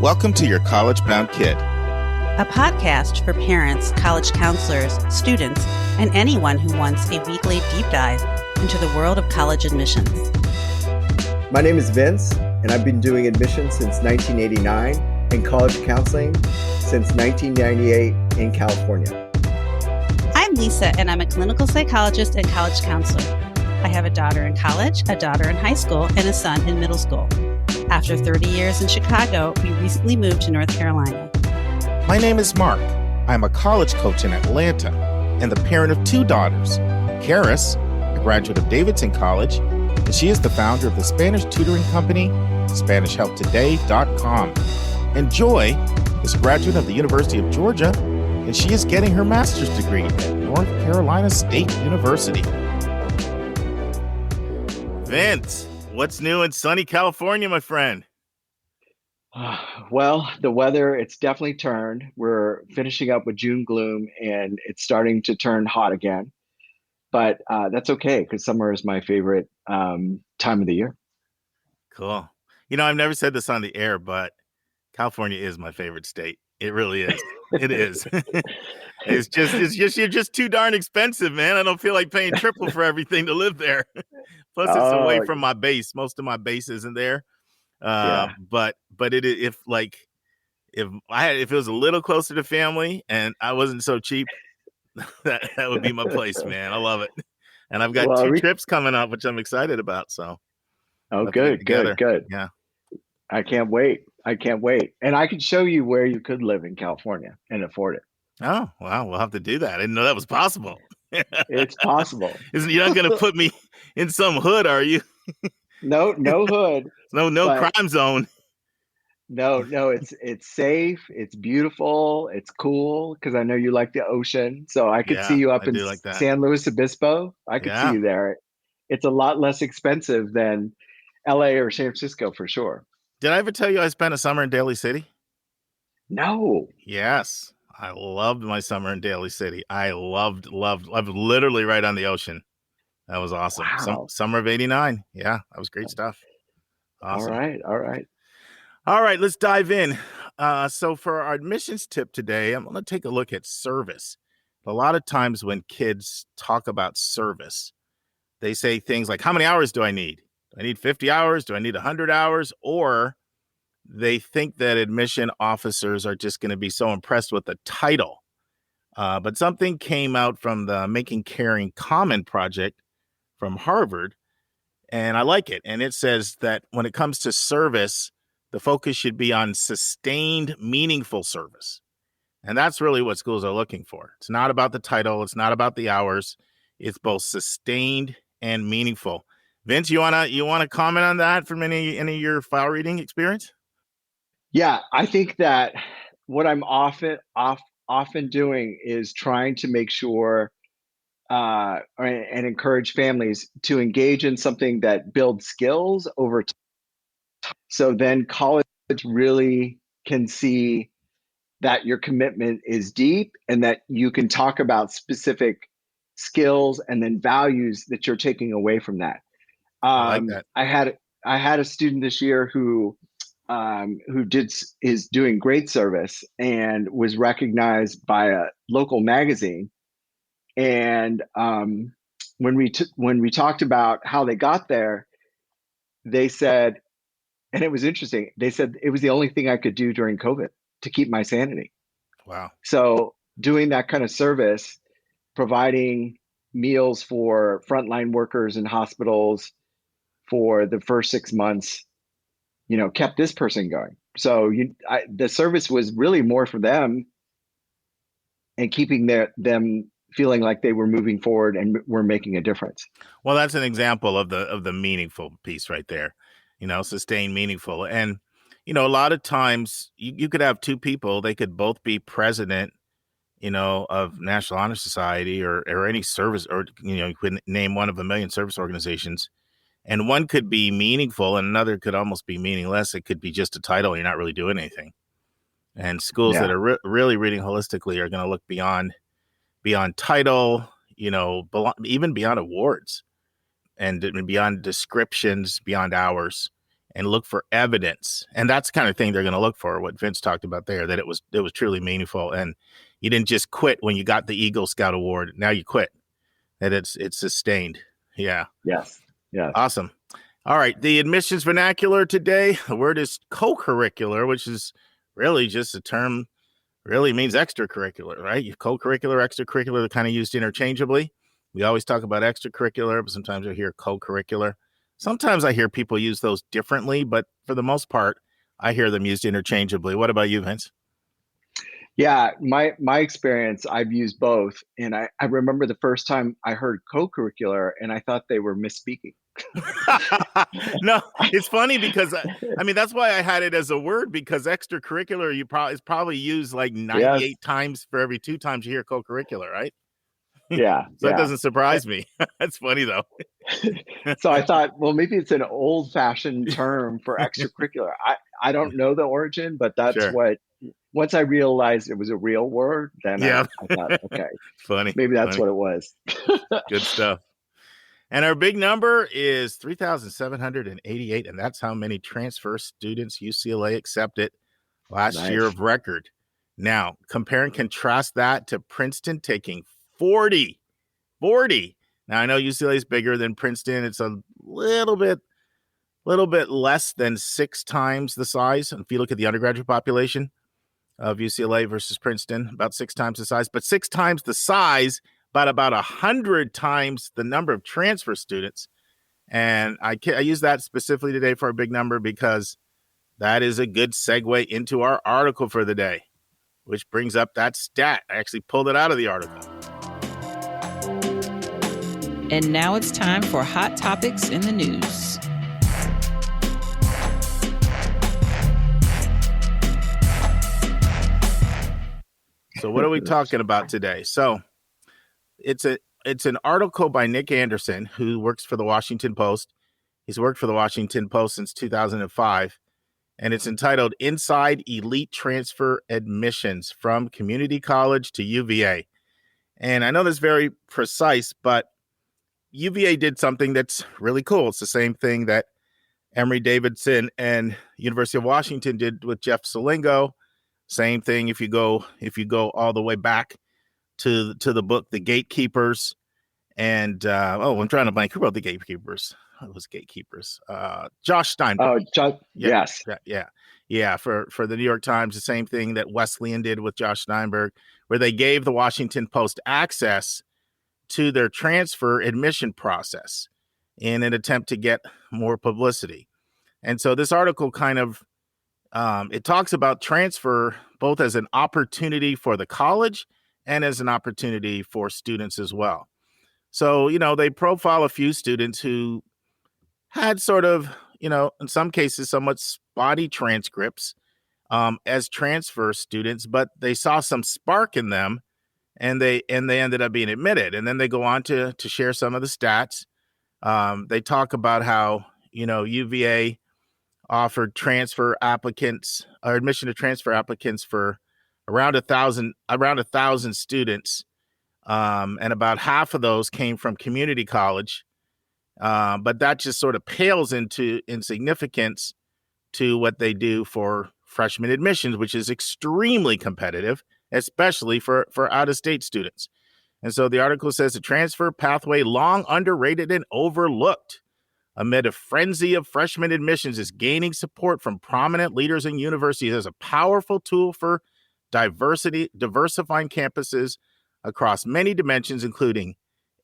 Welcome to Your College Bound Kid, a podcast for parents, college counselors, students, and anyone who wants a weekly deep dive into the world of college admissions. My name is Vince, and I've been doing admissions since 1989 and college counseling since 1998 in California. I'm Lisa, and I'm a clinical psychologist and college counselor. I have a daughter in college, a daughter in high school, and a son in middle school. After 30 years in Chicago, we recently moved to North Carolina. My name is Mark. I'm a college coach in Atlanta and the parent of two daughters. Karis, a graduate of Davidson College, and she is the founder of the Spanish tutoring company, SpanishHelpToday.com. And Joy is a graduate of the University of Georgia, and she is getting her master's degree at North Carolina State University. Vince, what's new in sunny California, my friend? Well, the weather, it's definitely turned. We're finishing up with June gloom, and it's starting to turn hot again. But that's okay, because summer is my favorite time of the year. Cool. You know, I've never said this on the air, but California is my favorite state. It really is. It is. It's just you're just too darn expensive, man. I don't feel like paying triple for everything to live there. Plus, it's away from my base. Most of my base isn't there. But if it was a little closer to family and I wasn't so cheap, that would be my place, man. I love it. And I've got two trips coming up, which I'm excited about. So, good. Yeah, I can't wait. And I can show you where you could live in California and afford it. Oh, wow. We'll have to do that. I didn't know that was possible. It's possible. You're not going to put me in some hood, are you? No hood. No crime zone. No, it's safe. It's beautiful. It's cool because I know you like the ocean. So I could see you up in San Luis Obispo. I could see you there. It's a lot less expensive than LA or San Francisco for sure. Did I ever tell you I spent a summer in Daly City? No. Yes. I loved my summer in Daly City. I loved. I'm literally right on the ocean. That was awesome. Wow. Summer of '89. Yeah, that was great stuff. Awesome. All right. Let's dive in. So for our admissions tip today, I'm going to take a look at service. A lot of times when kids talk about service, they say things like, how many hours do I need? Do I need 50 hours? Do I need 100 hours? Or they think that admission officers are just going to be so impressed with the title. But something came out from the Making Caring Common project from Harvard, and I like it. And it says that when it comes to service, the focus should be on sustained, meaningful service. And that's really what schools are looking for. It's not about the title. It's not about the hours. It's both sustained and meaningful. Vince, you wanna comment on that from any of your file reading experience? Yeah, I think that what I'm often doing is trying to make sure and encourage families to engage in something that builds skills over time. So then college really can see that your commitment is deep and that you can talk about specific skills and then values that you're taking away from that. I like that. I had a student this year who is doing great service and was recognized by a local magazine. And when we talked about how they got there, they said, and it was interesting, they said it was the only thing I could do during COVID to keep my sanity. Wow. So doing that kind of service, providing meals for frontline workers in hospitals for the first 6 months, kept this person going. So the service was really more for them and keeping them feeling like they were moving forward and were making a difference. Well, that's an example of the meaningful piece right there, sustained, meaningful. And, a lot of times you could have two people, they could both be president, of National Honor Society or any service, or, you could name one of a million service organizations. And one could be meaningful and another could almost be meaningless. It could be just a title. You're not really doing anything. And schools that are really reading holistically are going to look beyond title, even beyond awards and beyond descriptions, beyond hours, and look for evidence. And that's the kind of thing they're going to look for, what Vince talked about there, that it was truly meaningful. And you didn't just quit when you got the Eagle Scout Award. Now you quit, that it's sustained. Yeah. Yes. Yes. Awesome. All right. The admissions vernacular today, the word is co-curricular, which is really just a term, really means extracurricular, right? You co-curricular, extracurricular, they're kind of used interchangeably. We always talk about extracurricular, but sometimes I hear co-curricular. Sometimes I hear people use those differently, but for the most part, I hear them used interchangeably. What about you, Vince? Yeah, my experience, I've used both. And I remember the first time I heard co-curricular and I thought they were misspeaking. No, it's funny because I mean, that's why I had it as a word, because extracurricular is probably used like 98 times for every 2 times you hear co-curricular, right? Yeah. So it doesn't surprise me. That's funny though. So I thought, well, maybe it's an old-fashioned term for extracurricular. I don't know the origin, but that's Sure. what, once I realized it was a real word, then Yeah. I thought, okay, Funny. maybe that's funny. what it was. Good stuff. And our big number is 3,788, and that's how many transfer students UCLA accepted last year Nice. of record. Now, compare and contrast that to Princeton taking 40. Now, I know UCLA is bigger than Princeton. It's a little bit less than 6 times the size. If you look at the undergraduate population of UCLA versus Princeton, about 6 times the size, but 6 times the size, but about 100 times the number of transfer students. And I use that specifically today for a big number because that is a good segue into our article for the day, which brings up that stat. I actually pulled it out of the article. And now it's time for Hot Topics in the News. So what are we talking about today? So it's an article by Nick Anderson, who works for the Washington Post. He's worked for the Washington Post since 2005, and it's entitled Inside Elite Transfer Admissions from Community College to UVA. And I know that's very precise, but UVA did something that's really cool. It's the same thing that Emory-Davidson and University of Washington did with Jeff Selingo. Same thing if you go all the way back to the book The Gatekeepers. And I'm trying to blank. Who wrote The Gatekeepers? It was Gatekeepers. Josh Steinberg. Yes. Yeah. For the New York Times, the same thing that Wesleyan did with Josh Steinberg, where they gave the Washington Post access to their transfer admission process in an attempt to get more publicity. And so this article kind of, it talks about transfer both as an opportunity for the college and as an opportunity for students as well. So, they profile a few students who had sort of, in some cases, somewhat spotty transcripts as transfer students, but they saw some spark in them and they ended up being admitted. And then they go on to share some of the stats. They talk about how, UVA offered transfer applicants or admission to transfer applicants for around 1,000 students. And about half of those came from community college. But that just sort of pales into insignificance to what they do for freshman admissions, which is extremely competitive, especially for out-of-state students. And so the article says the transfer pathway, long underrated and overlooked amid a frenzy of freshman admissions, is gaining support from prominent leaders in universities as a powerful tool for diversifying campuses across many dimensions, including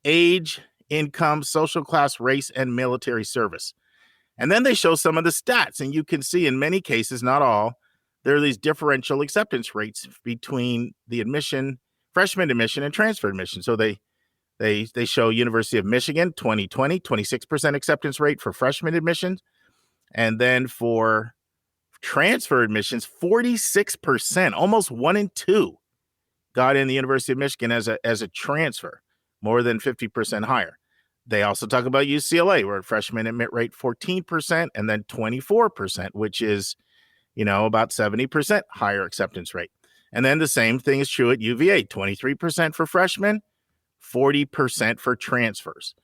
age, income, social class, race, and military service. And then they show some of the stats, and you can see in many cases, not all, there are these differential acceptance rates between the freshman admission and transfer admission. So they show University of Michigan 2020, 26% acceptance rate for freshman admissions. And then for transfer admissions, 46%, almost 1 in 2 got in the University of Michigan as a transfer, more than 50% higher. They also talk about UCLA, where freshman admit rate 14% and then 24%, which is, about 70% higher acceptance rate. And then the same thing is true at UVA, 23% for freshmen, 40% for transfers.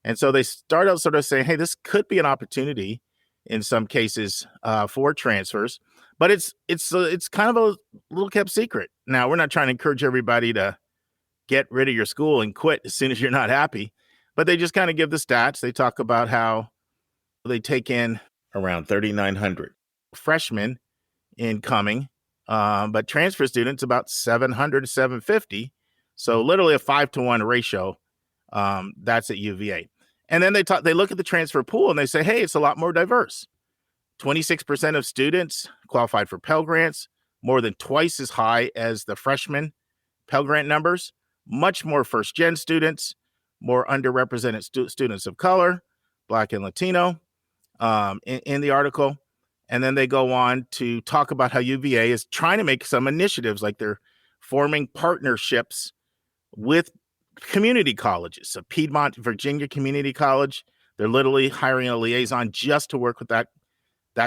And so they start out sort of saying, hey, this could be an opportunity in some cases for transfers, but it's kind of a little kept secret. Now, we're not trying to encourage everybody to get rid of your school and quit as soon as you're not happy, but they just kind of give the stats. They talk about how they take in around 3,900 freshmen incoming, but transfer students about 700 to 750. So literally a 5-to-1 ratio. That's at UVA. And then they look at the transfer pool and they say, hey, it's a lot more diverse. 26% of students qualified for Pell Grants, more than twice as high as the freshman Pell Grant numbers, much more first-gen students, more underrepresented students of color, Black and Latino in the article. And then they go on to talk about how UVA is trying to make some initiatives, like they're forming partnerships with community colleges. So Piedmont, Virginia Community College, they're literally hiring a liaison just to work with that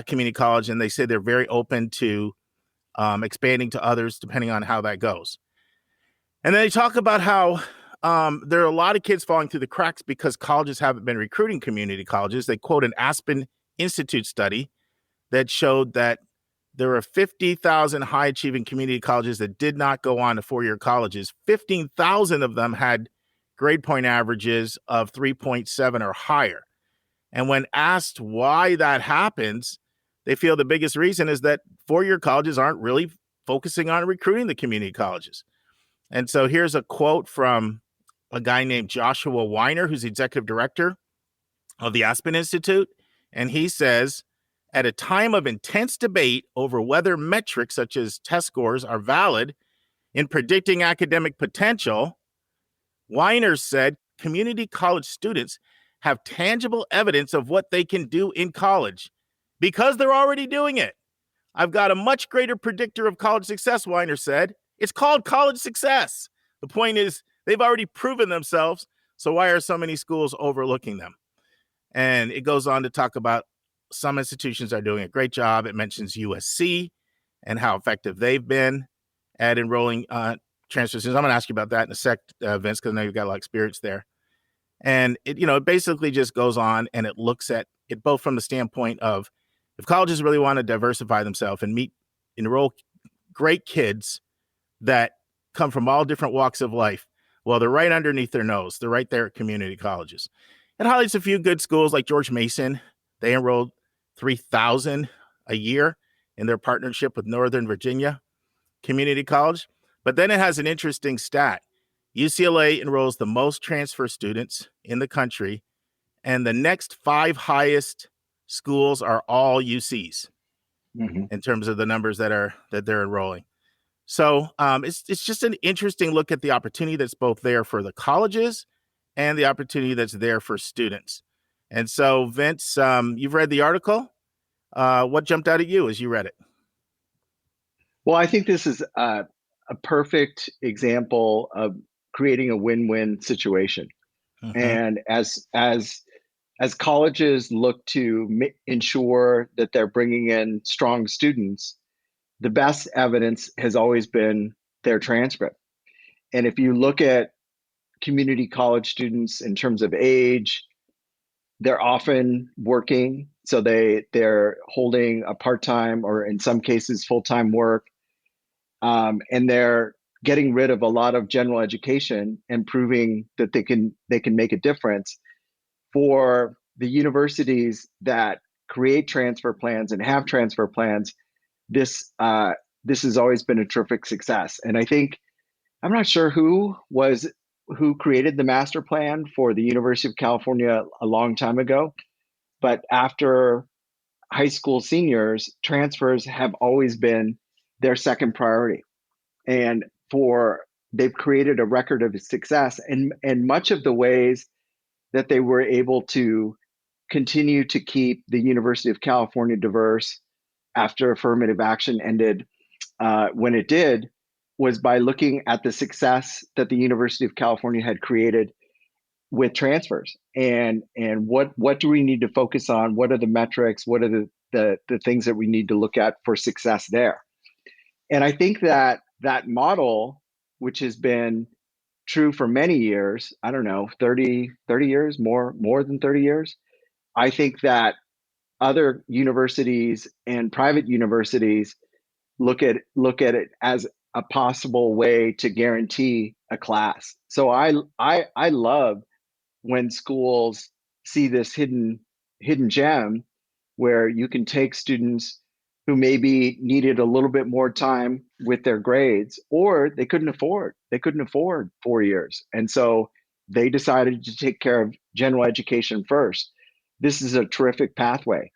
community college. And they say they're very open to expanding to others depending on how that goes. And then they talk about how there are a lot of kids falling through the cracks because colleges haven't been recruiting community colleges. They quote an Aspen Institute study that showed that there were 50,000 high-achieving community colleges that did not go on to four-year colleges. 15,000 of them had grade point averages of 3.7 or higher. And when asked why that happens, they feel the biggest reason is that four-year colleges aren't really focusing on recruiting the community colleges. And so here's a quote from a guy named Joshua Weiner, who's the executive director of the Aspen Institute. And he says, at a time of intense debate over whether metrics such as test scores are valid in predicting academic potential, Weiner said community college students have tangible evidence of what they can do in college because they're already doing it. I've got a much greater predictor of college success, Weiner said. It's called college success. The point is they've already proven themselves, so why are so many schools overlooking them? And it goes on to talk about some institutions are doing a great job. It mentions USC and how effective they've been at enrolling transfer students. I'm going to ask you about that in a sec, Vince, because I know you've got a lot of experience there. And it basically just goes on and it looks at it both from the standpoint of if colleges really want to diversify themselves and enroll great kids that come from all different walks of life, well, they're right underneath their nose. They're right there at community colleges. It highlights a few good schools like George Mason. They enrolled 3,000 a year in their partnership with Northern Virginia Community College. But then it has an interesting stat. UCLA enrolls the most transfer students in the country, and the next 5 highest schools are all UCs in terms of the numbers that they're enrolling. So it's just an interesting look at the opportunity that's both there for the colleges and the opportunity that's there for students. And so, Vince, you've read the article. What jumped out at you as you read it? Well, I think this is a perfect example of creating a win-win situation. And as colleges look to ensure that they're bringing in strong students, the best evidence has always been their transcript. And if you look at community college students in terms of age, they're often working. So they're holding a part-time or in some cases full-time work. And they're getting rid of a lot of general education and proving that they can make a difference. For the universities that create transfer plans and have transfer plans, this has always been a terrific success. And I think, I'm not sure who created the master plan for the University of California a long time ago, but after high school seniors, transfers have always been their second priority. And they've created a record of success, and much of the ways that they were able to continue to keep the University of California diverse after affirmative action ended when it did was by looking at the success that the University of California had created with transfers and what do we need to focus on? What are the metrics? What are the things that we need to look at for success there? And I think that model, which has been true for many years, I don't know, 30 years, more than 30 years, I think that other universities and private universities look at it as a possible way to guarantee a class. So I love when schools see this hidden gem where you can take students who maybe needed a little bit more time with their grades, or they couldn't afford 4 years, and so they decided to take care of general education first. This is a terrific pathway.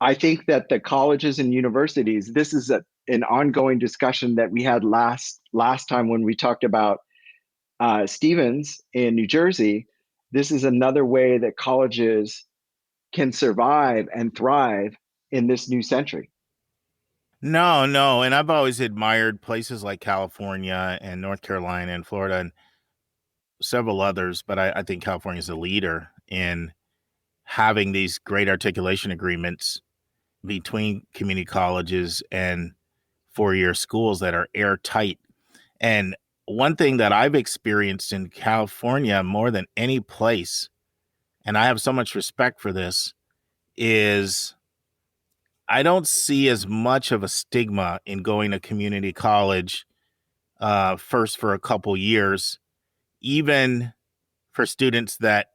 I think that the colleges and universities, this is an ongoing discussion that we had last time when we talked about Stevens in New Jersey. This is another way that colleges can survive and thrive in this new century. No, no. And I've always admired places like California and North Carolina and Florida and several others, but I think California is a leader in having these great articulation agreements between community colleges and 4-year schools that are airtight. And one thing that I've experienced in California more than any place, and I have so much respect for this, is I don't see as much of a stigma in going to community college first for a couple years, even for students that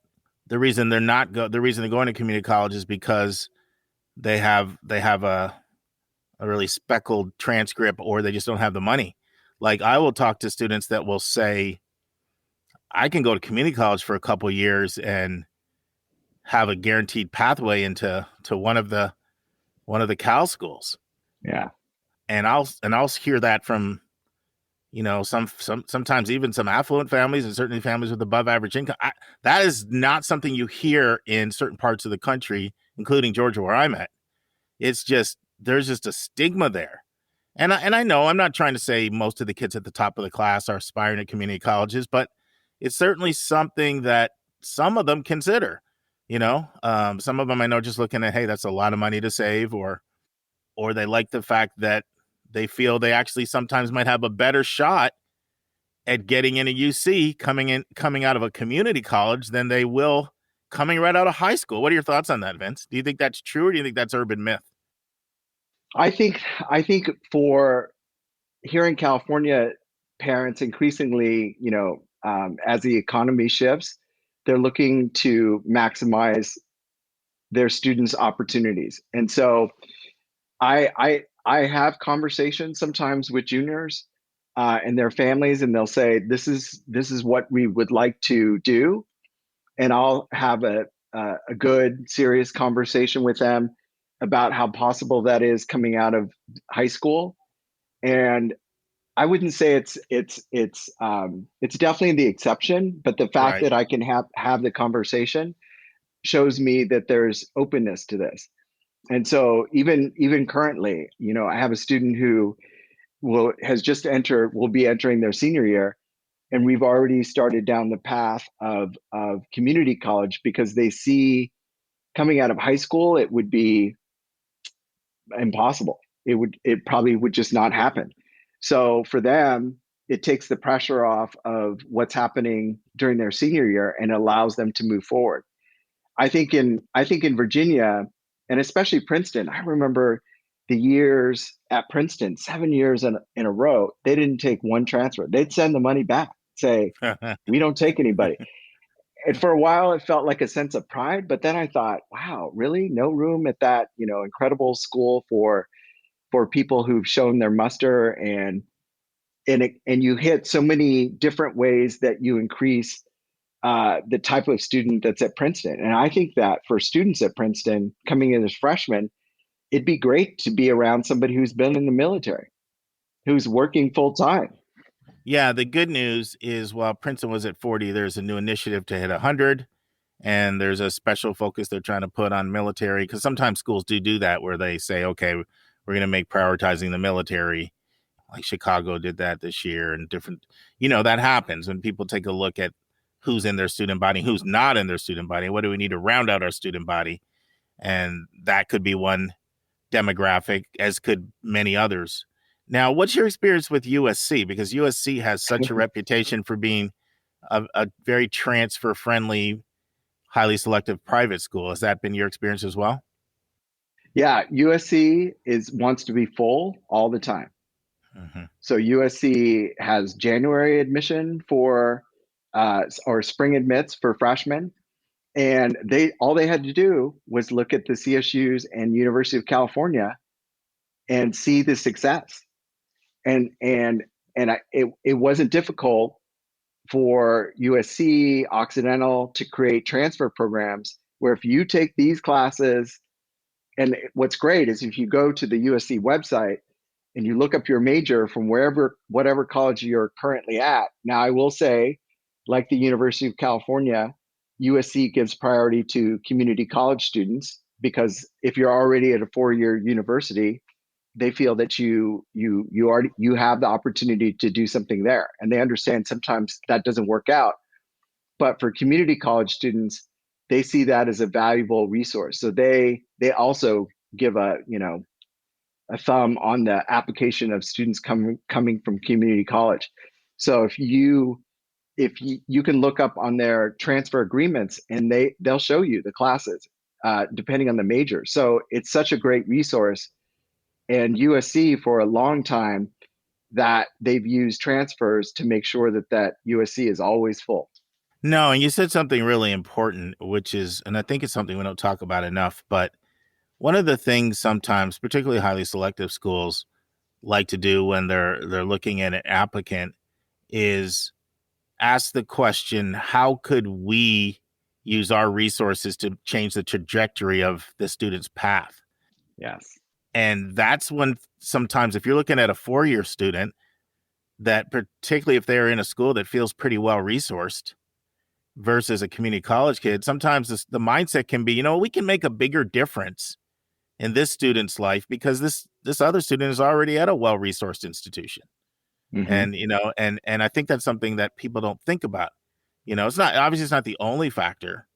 the reason they're going to community college is because they have a really speckled transcript or they just don't have the money. Like I will talk to students that will say, I can go to community college for a couple years and have a guaranteed pathway into one of the Cal schools. Yeah. And I'll hear that from, sometimes even some affluent families and certainly families with above average income. That is not something you hear in certain parts of the country, including Georgia, where I'm at. It's just, there's just a stigma there. And I know I'm not trying to say most of the kids at the top of the class are aspiring to community colleges, but it's certainly something that some of them consider. Some of them I know just looking at, hey, that's a lot of money to save, or they like the fact that they feel they actually sometimes might have a better shot at getting in a UC coming out of a community college than they will coming right out of high school. What are your thoughts on that, Vince? Do you think that's true, or do you think that's urban myth? I think for here in California, parents increasingly, as the economy shifts, they're looking to maximize their students' opportunities. And so I have conversations sometimes with juniors and their families, and they'll say, "This is what we would like to do," and I'll have a good, serious conversation with them about how possible that is coming out of high school. And I wouldn't say it's definitely the exception, but the fact Right. that I can have the conversation shows me that there's openness to this. And so even currently, I have a student who will be entering their senior year, and we've already started down the path of community college because they see coming out of high school it would be impossible. It probably would just not happen. So for them, it takes the pressure off of what's happening during their senior year and allows them to move forward. I think in Virginia, and especially Princeton, I remember the years at Princeton, 7 years in a row, they didn't take one transfer. They'd send the money back, say, we don't take anybody. And for a while, it felt like a sense of pride. But then I thought, wow, really? No room at that, incredible school for people who've shown their muster, and you hit so many different ways that you increase the type of student that's at Princeton. And I think that for students at Princeton coming in as freshmen, it'd be great to be around somebody who's been in the military, who's working full time. Yeah, the good news is while Princeton was at 40, there's a new initiative to hit 100, and there's a special focus they're trying to put on military, because sometimes schools do that where they say, okay, we're going to make prioritizing the military, like Chicago did that this year, and different, that happens when people take a look at who's in their student body, who's not in their student body, what do we need to round out our student body, and that could be one demographic, as could many others. Now, what's your experience with USC? Because USC has such a reputation for being a very transfer-friendly, highly selective private school. Has that been your experience as well? Yeah, USC wants to be full all the time. Mm-hmm. So USC has January admission for or spring admits for freshmen, and all they had to do was look at the CSUs and University of California and see the success. And it wasn't difficult for USC Occidental to create transfer programs where if you take these classes, and what's great is if you go to the USC website and you look up your major from whatever college you're currently at. Now, I will say, like the University of California, USC gives priority to community college students because if you're already at a 4-year university, they feel that you have the opportunity to do something there, and they understand sometimes that doesn't work out. But for community college students, they see that as a valuable resource. So they also give a thumb on the application of students coming from community college. So if you can look up on their transfer agreements, and they'll show you the classes depending on the major. So it's such a great resource. And USC for a long time that they've used transfers to make sure that USC is always full. No, and you said something really important, which is, and I think it's something we don't talk about enough, but one of the things sometimes, particularly highly selective schools, like to do when they're looking at an applicant is ask the question, how could we use our resources to change the trajectory of the student's path? Yes. And that's when sometimes if you're looking at a 4-year student, that particularly if they're in a school that feels pretty well resourced versus a community college kid, sometimes the mindset can be, we can make a bigger difference in this student's life because this other student is already at a well-resourced institution. Mm-hmm. And I think that's something that people don't think about. It's not the only factor,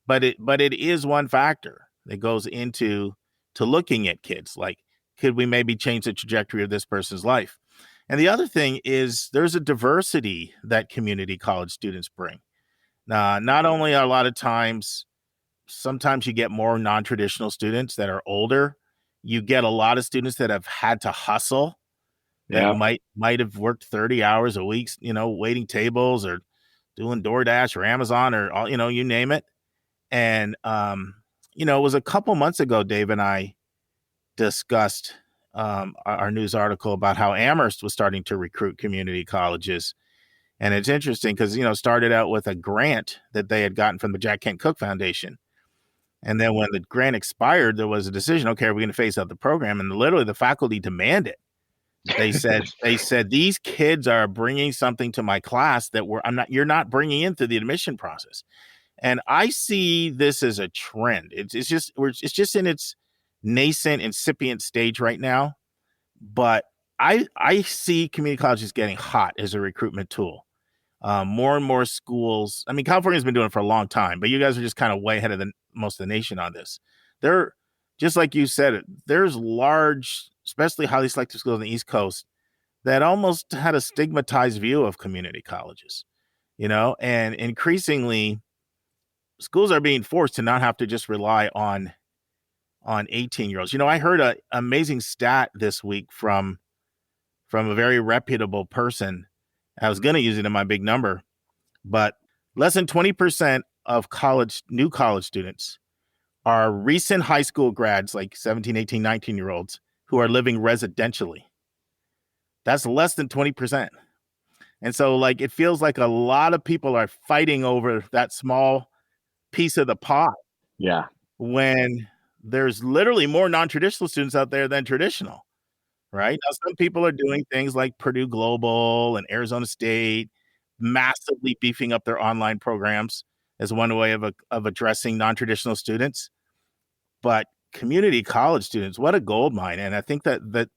but it is one factor that goes into looking at kids. Like, could we maybe change the trajectory of this person's life? And the other thing is there's a diversity that community college students bring. Not only a lot of times, sometimes you get more non-traditional students that are older. You get a lot of students that have had to hustle, that might have worked 30 hours a week, waiting tables or doing DoorDash or Amazon or all, you name it. And, it was a couple months ago, Dave and I discussed our news article about how Amherst was starting to recruit community colleges. And it's interesting because, started out with a grant that they had gotten from the Jack Kent Cooke Foundation. And then when the grant expired, there was a decision, okay, are we going to phase out the program? And literally the faculty demanded. They said, these kids are bringing something to my class that you're not bringing in through the admission process. And I see this as a trend. It's just in its nascent, incipient stage right now. But I see community colleges getting hot as a recruitment tool. More and more schools. I mean, California's been doing it for a long time, but you guys are just kind of way ahead of most of the nation on this. They're just like you said, there's large, especially highly selective schools on the East Coast that almost had a stigmatized view of community colleges, and increasingly schools are being forced to not have to just rely on 18-year-olds. I heard an amazing stat this week from a very reputable person. I was going to use it in my big number, but less than 20% of new college students are recent high school grads, like 17, 18, 19-year-olds who are living residentially. That's less than 20%. And so it feels like a lot of people are fighting over that small piece of the pie. Yeah. When there's literally more non-traditional students out there than traditional, right? Now, some people are doing things like Purdue Global and Arizona State, massively beefing up their online programs as one way of addressing non-traditional students. But community college students, what a gold mine. And I think that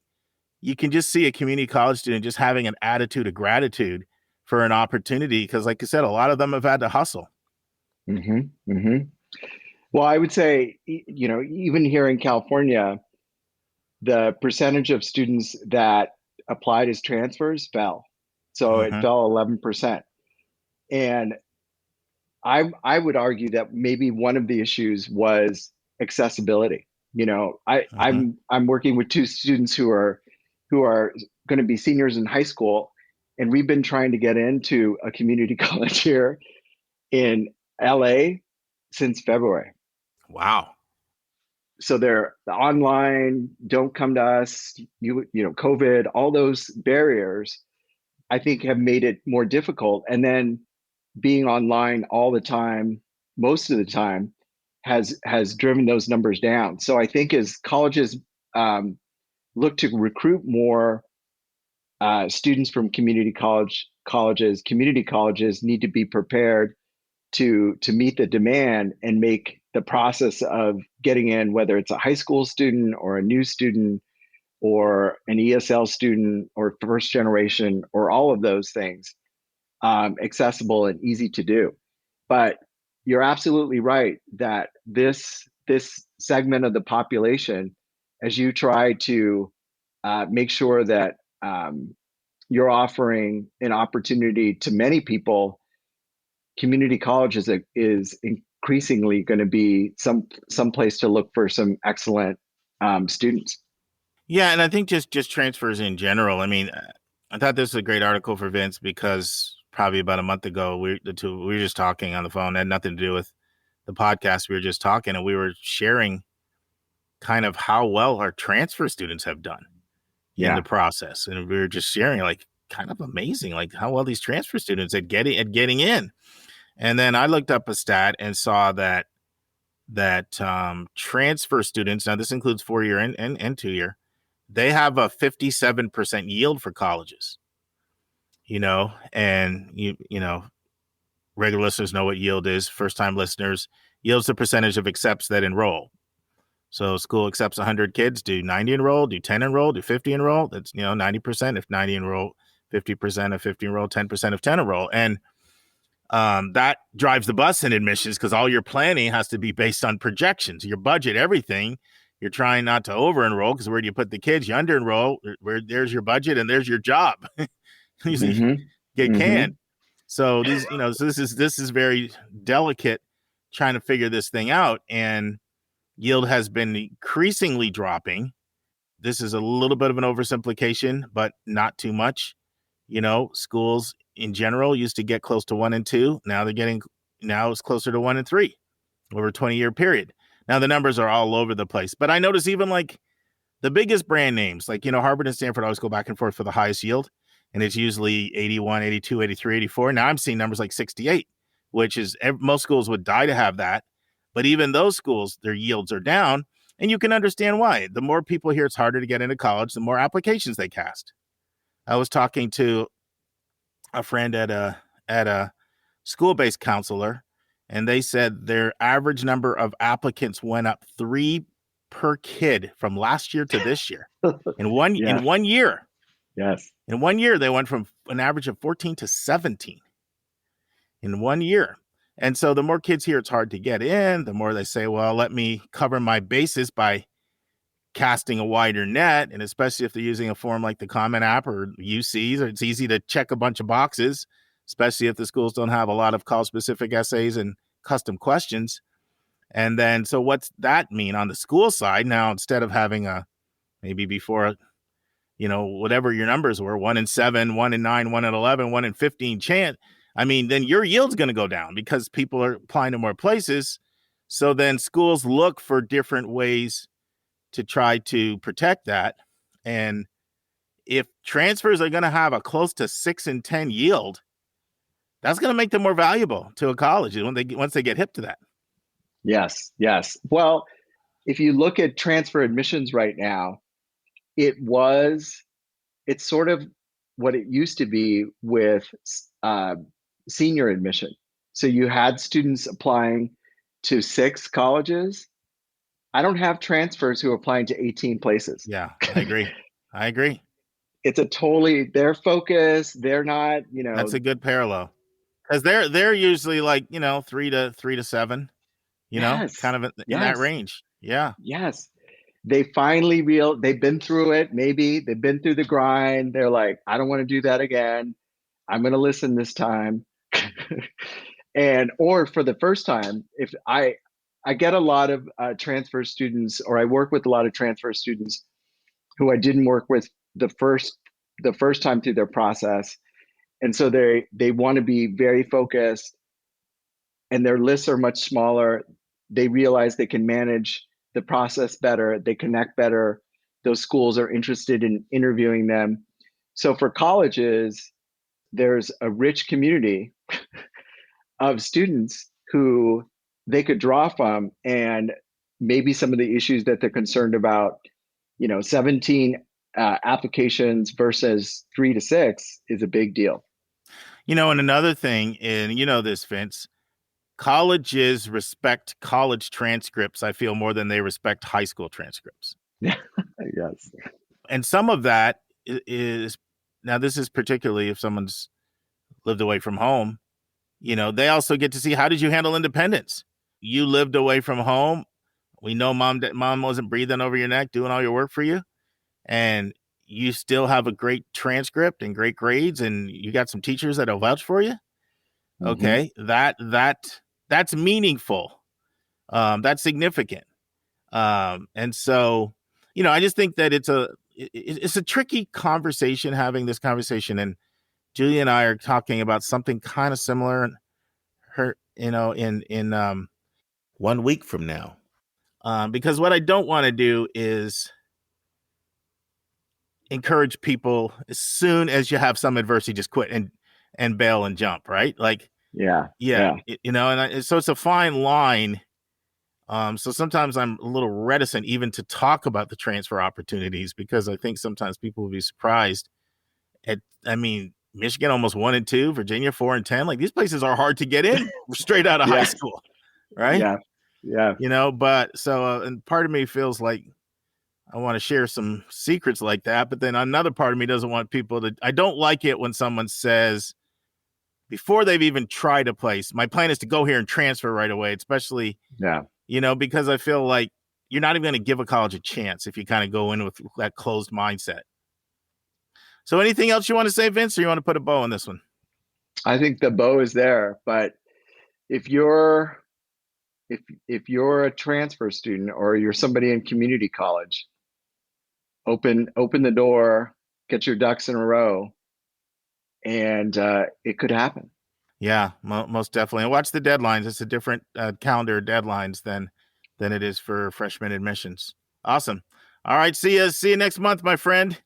you can just see a community college student just having an attitude of gratitude for an opportunity. Because like I said, a lot of them have had to hustle. Mm-hmm. Mm-hmm. Well, I would say, even here in California, the percentage of students that applied as transfers fell. So it fell 11%. And I would argue that maybe one of the issues was accessibility. Hmm. I'm working with two students who are going to be seniors in high school, and we've been trying to get into a community college here in LA since February. Wow. So they're online, don't come to us, COVID, all those barriers, I think have made it more difficult. And then being online all the time, most of the time, has driven those numbers down. So I think as colleges look to recruit more students from community colleges need to be prepared to meet the demand and make the process of getting in, whether it's a high school student or a new student or an ESL student or first generation or all of those things, accessible and easy to do. But you're absolutely right that this segment of the population, as you try to make sure that you're offering an opportunity to many people, community college is increasingly going to be some place to look for some excellent students. Yeah, and I think just transfers in general. I mean, I thought this was a great article for Vince because probably about a month ago, we were just talking on the phone. It had nothing to do with the podcast. We were just talking, and we were sharing kind of how well our transfer students have done in Yeah. the process, and we were just sharing like kind of amazing, like how well these transfer students at getting in. And then I looked up a stat and saw that transfer students, now this includes 4-year and 2-year, they have a 57% yield for colleges, and regular listeners know what yield is. First time listeners, yield's the percentage of accepts that enroll. So school accepts 100 kids, do 90 enroll, do 10 enroll, do 50 enroll. That's 90%. If 90 enroll, 50% of 50 enroll, 10% of 10 enroll. And that drives the bus in admissions because all your planning has to be based on projections, your budget, everything. You're trying not to over enroll because where do you put the kids? You under enroll, where there's your budget and there's your job. You Mm-hmm. get Mm-hmm. canned. So so this is very delicate trying to figure this thing out. And yield has been increasingly dropping. This is a little bit of an oversimplification, but not too much. Schools in general used to get close to 1 and 2. Now it's closer to 1 and 3 over a 20-year period. Now the numbers are all over the place, but I notice even like the biggest brand names, like, Harvard and Stanford always go back and forth for the highest yield. And it's usually 81, 82, 83, 84. Now I'm seeing numbers like 68, which is most schools would die to have that. But even those schools, their yields are down. And you can understand why. The more people here, it's harder to get into college, the more applications they cast. I was talking to a friend at a school-based counselor, and they said their average number of applicants went up 3 per kid from last year to this year. In one Yeah. year. Yes. In 1 year, they went from an average of 14 to 17 in 1 year. And so the more kids here, it's hard to get in. The more they say, well, let me cover my bases by casting a wider net. And especially if they're using a form like the Common App or UCs, it's easy to check a bunch of boxes, especially if the schools don't have a lot of college-specific essays and custom questions. And then, so what's that mean on the school side? Now, instead of having maybe before, whatever your numbers were, 1 in 7, 1 in 9, 1 in 11, 1 in 15 chance, then your yield's going to go down because people are applying to more places. So then schools look for different ways to try to protect that. And if transfers are going to have a close to 6 and 10 yield, that's going to make them more valuable to a college once they get hip to that. Yes. Yes. Well, if you look at transfer admissions right now, it's sort of what it used to be with senior admission. So you had students applying to 6 colleges. I don't have transfers who are applying to 18 places. Yeah, I agree. It's their focus. They're not, That's a good parallel because they're usually like 3 to 7, Yes. kind of in Yes. that range. Yeah. Yes. They finally they've been through it. Maybe they've been through the grind. They're like, I don't want to do that again. I'm going to listen this time. Or for the first time, if I I get a lot of transfer students, or I work with a lot of transfer students who I didn't work with the first time through their process, and so they want to be very focused, and their lists are much smaller. They realize they can manage the process better. They connect better. Those schools are interested in interviewing them. So for colleges, there's a rich community of students who they could draw from, and maybe some of the issues that they're concerned about, 17 applications versus 3 to 6 is a big deal. And another thing, and this, Vince, colleges respect college transcripts, I feel, more than they respect high school transcripts. Yes. And some of that is, now this is particularly if someone's lived away from home, they also get to see, how did you handle independence? You lived away from home. We know mom wasn't breathing over your neck, doing all your work for you. And you still have a great transcript and great grades, and you got some teachers that'll vouch for you. Okay. That's meaningful. That's significant. And so, I just think that it's a tricky conversation, having this conversation. And Julia and I are talking about something kind of similar in 1 week from now. Because what I don't want to do is encourage people, as soon as you have some adversity, just quit and bail and jump, right? Like, yeah. So it's a fine line. So sometimes I'm a little reticent even to talk about the transfer opportunities, because I think sometimes people will be surprised Michigan almost 1 and 2, Virginia 4 and 10. Like, these places are hard to get in straight out of high school, right? Yeah. But so, and part of me feels like I want to share some secrets like that, but then another part of me doesn't want people to. I don't like it when someone says, before they've even tried a place, my plan is to go here and transfer right away, especially, because I feel like you're not even going to give a college a chance if you kind of go in with that closed mindset. So anything else you want to say, Vince, or you want to put a bow on this one? I think the bow is there, but if you're a transfer student, or you're somebody in community college, open the door, get your ducks in a row, and it could happen. Yeah, most definitely. And watch the deadlines. It's a different calendar deadlines than it is for freshman admissions. Awesome. All right. See you next month, my friend.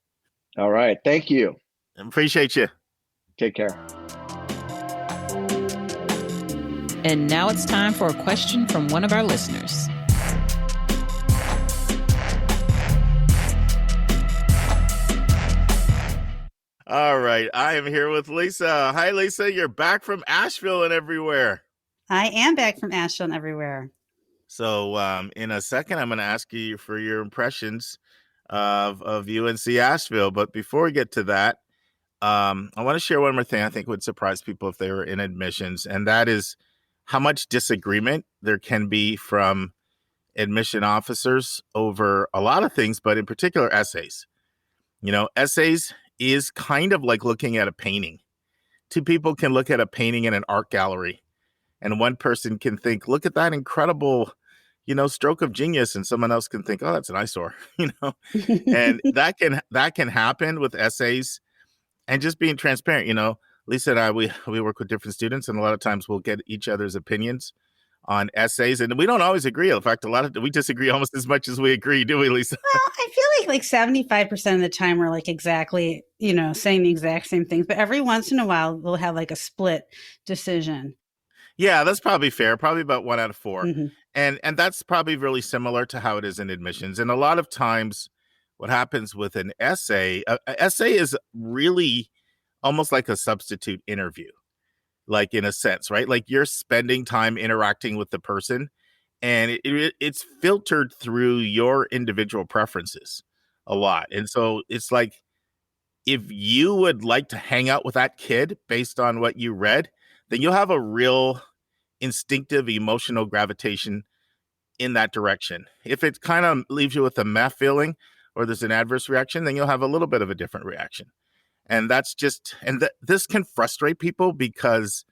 All right. Thank you. Appreciate you. Take care. And now it's time for a question from one of our listeners. All right. I am here with Lisa. Hi, Lisa. You're back from Asheville and everywhere. I am back from Asheville and everywhere. So in a second, I'm going to ask you for your impressions of UNC Asheville. But before we get to that, I want to share one more thing I think would surprise people if they were in admissions, and that is how much disagreement there can be from admission officers over a lot of things, but in particular essays. Essays is kind of like looking at a painting. Two people can look at a painting in an art gallery, and one person can think, look at that incredible, stroke of genius, and someone else can think, oh, that's an eyesore, and that can happen with essays. And just being transparent, Lisa and I, we work with different students, and a lot of times we'll get each other's opinions on essays, and we don't always agree. In fact, we disagree almost as much as we agree, do we, Lisa? Well, I feel like 75% of the time we're like exactly, saying the exact same things, but every once in a while we'll have like a split decision. Yeah, that's probably fair. Probably about 1 out of 4. Mm-hmm. And that's probably really similar to how it is in admissions. And a lot of times what happens with an essay is really almost like a substitute interview, like in a sense, right? Like you're spending time interacting with the person, and it's filtered through your individual preferences a lot. And so it's like, if you would like to hang out with that kid based on what you read, then you'll have a real instinctive emotional gravitation in that direction. If it kind of leaves you with a meh feeling, or there's an adverse reaction, then you'll have a little bit of a different reaction. And that's just, this can frustrate people because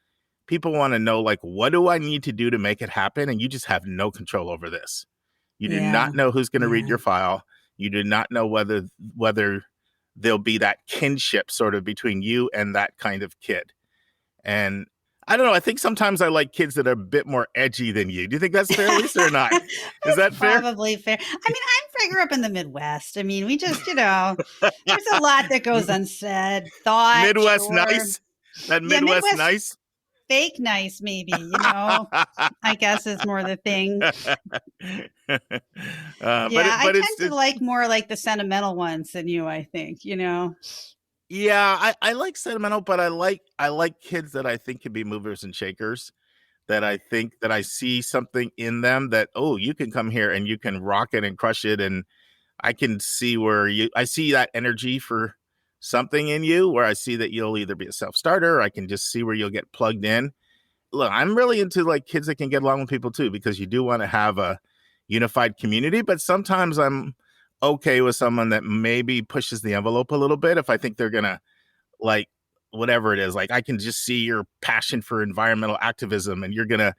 people want to know, like, what do I need to do to make it happen? And you just have no control over this. You do Yeah. not know who's going to read Yeah. your file. You do not know whether there'll be that kinship sort of between you and that kind of kid. And I don't know. I think sometimes I like kids that are a bit more edgy than you. Do you think that's fair, Lisa, or not? Is that fair? Probably fair. I mean, I grew up in the Midwest. I mean, we just, there's a lot that goes unsaid. Thought, Midwest sure. Nice? That Yeah, Midwest Nice? Fake nice, maybe, I guess is more the thing. But I tend to like more like the sentimental ones than you, I think, Yeah, I like sentimental, but I like kids that I think can be movers and shakers, that I think that I see something in them that, oh, you can come here and you can rock it and crush it. And I can see I see that energy for something in you, where I see that you'll either be a self-starter, or I can just see where you'll get plugged in. Look, I'm really into like kids that can get along with people too, because you do want to have a unified community, but sometimes I'm okay with someone that maybe pushes the envelope a little bit if I think they're gonna, like, whatever it is. Like, I can just see your passion for environmental activism, and you're gonna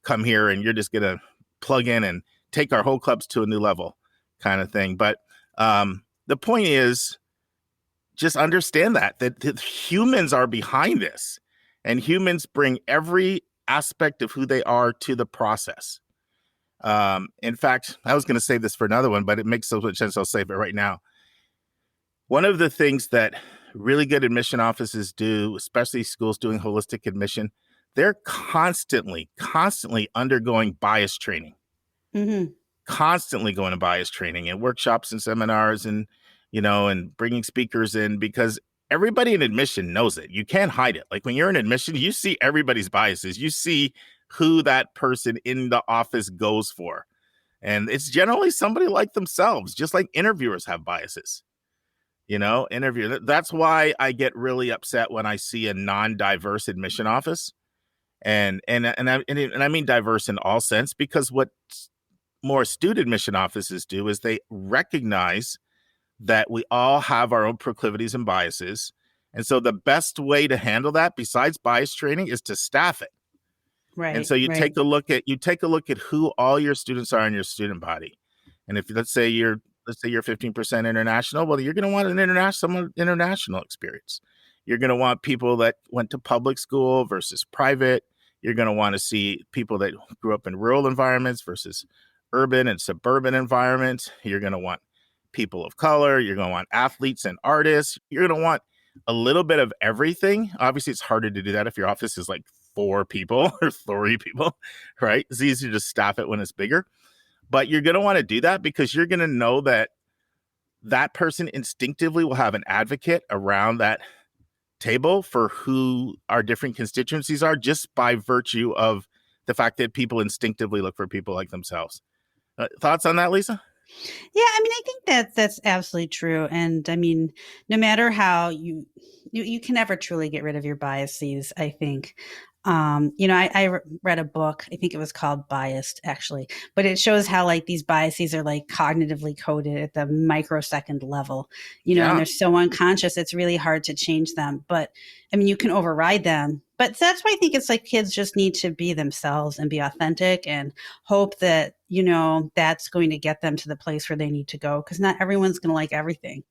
come here and you're just gonna plug in and take our whole clubs to a new level, kind of thing. But the point is, just understand that humans are behind this, and humans bring every aspect of who they are to the process. In fact, I was going to save this for another one, but it makes so much sense, I'll save it right now. One of the things that really good admission offices do, especially schools doing holistic admission, they're constantly undergoing bias training. Mm-hmm. Constantly going to bias training and workshops and seminars, and and bringing speakers in, because everybody in admission knows it. You can't hide it. Like, when you're in admission, you see everybody's biases. You see who that person in the office goes for. And it's generally somebody like themselves, just like interviewers have biases. That's why I get really upset when I see a non-diverse admission office. And I mean diverse in all sense, because what more astute admission offices do is they recognize that we all have our own proclivities and biases. And so the best way to handle that, besides bias training, is to staff it. Right. And so you take a look at who all your students are in your student body. And if let's say you're 15% international, well, you're going to want an international experience. You're going to want people that went to public school versus private. You're going to want to see people that grew up in rural environments versus urban and suburban environments. You're going to want people of color. You're going to want athletes and artists. You're going to want a little bit of everything. Obviously, it's harder to do that if your office is like 4 people or 3 people, right? It's easier to staff it when it's bigger. But you're going to want to do that because you're going to know that that person instinctively will have an advocate around that table for who our different constituencies are, just by virtue of the fact that people instinctively look for people like themselves. Thoughts on that, Lisa? Yeah, I mean, I think that's absolutely true. And I mean, no matter how you can never truly get rid of your biases, I think. I read a book, I think it was called Biased, actually, but it shows how like these biases are like cognitively coded at the microsecond level, and they're so unconscious, it's really hard to change them. But I mean, you can override them. But that's why I think it's like kids just need to be themselves and be authentic, and hope that, that's going to get them to the place where they need to go, because not everyone's going to like everything.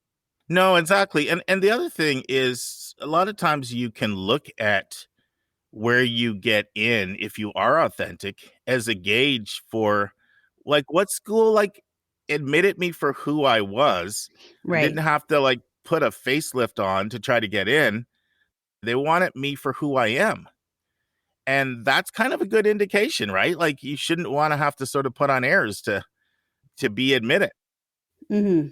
No, exactly. And the other thing is, a lot of times you can look at where you get in, if you are authentic, as a gauge for like what school like admitted me for who I was. Right. Didn't have to like put a facelift on to try to get in. They wanted me for who I am. And that's kind of a good indication, right? Like, you shouldn't want to have to sort of put on airs to be admitted. Mm-hmm.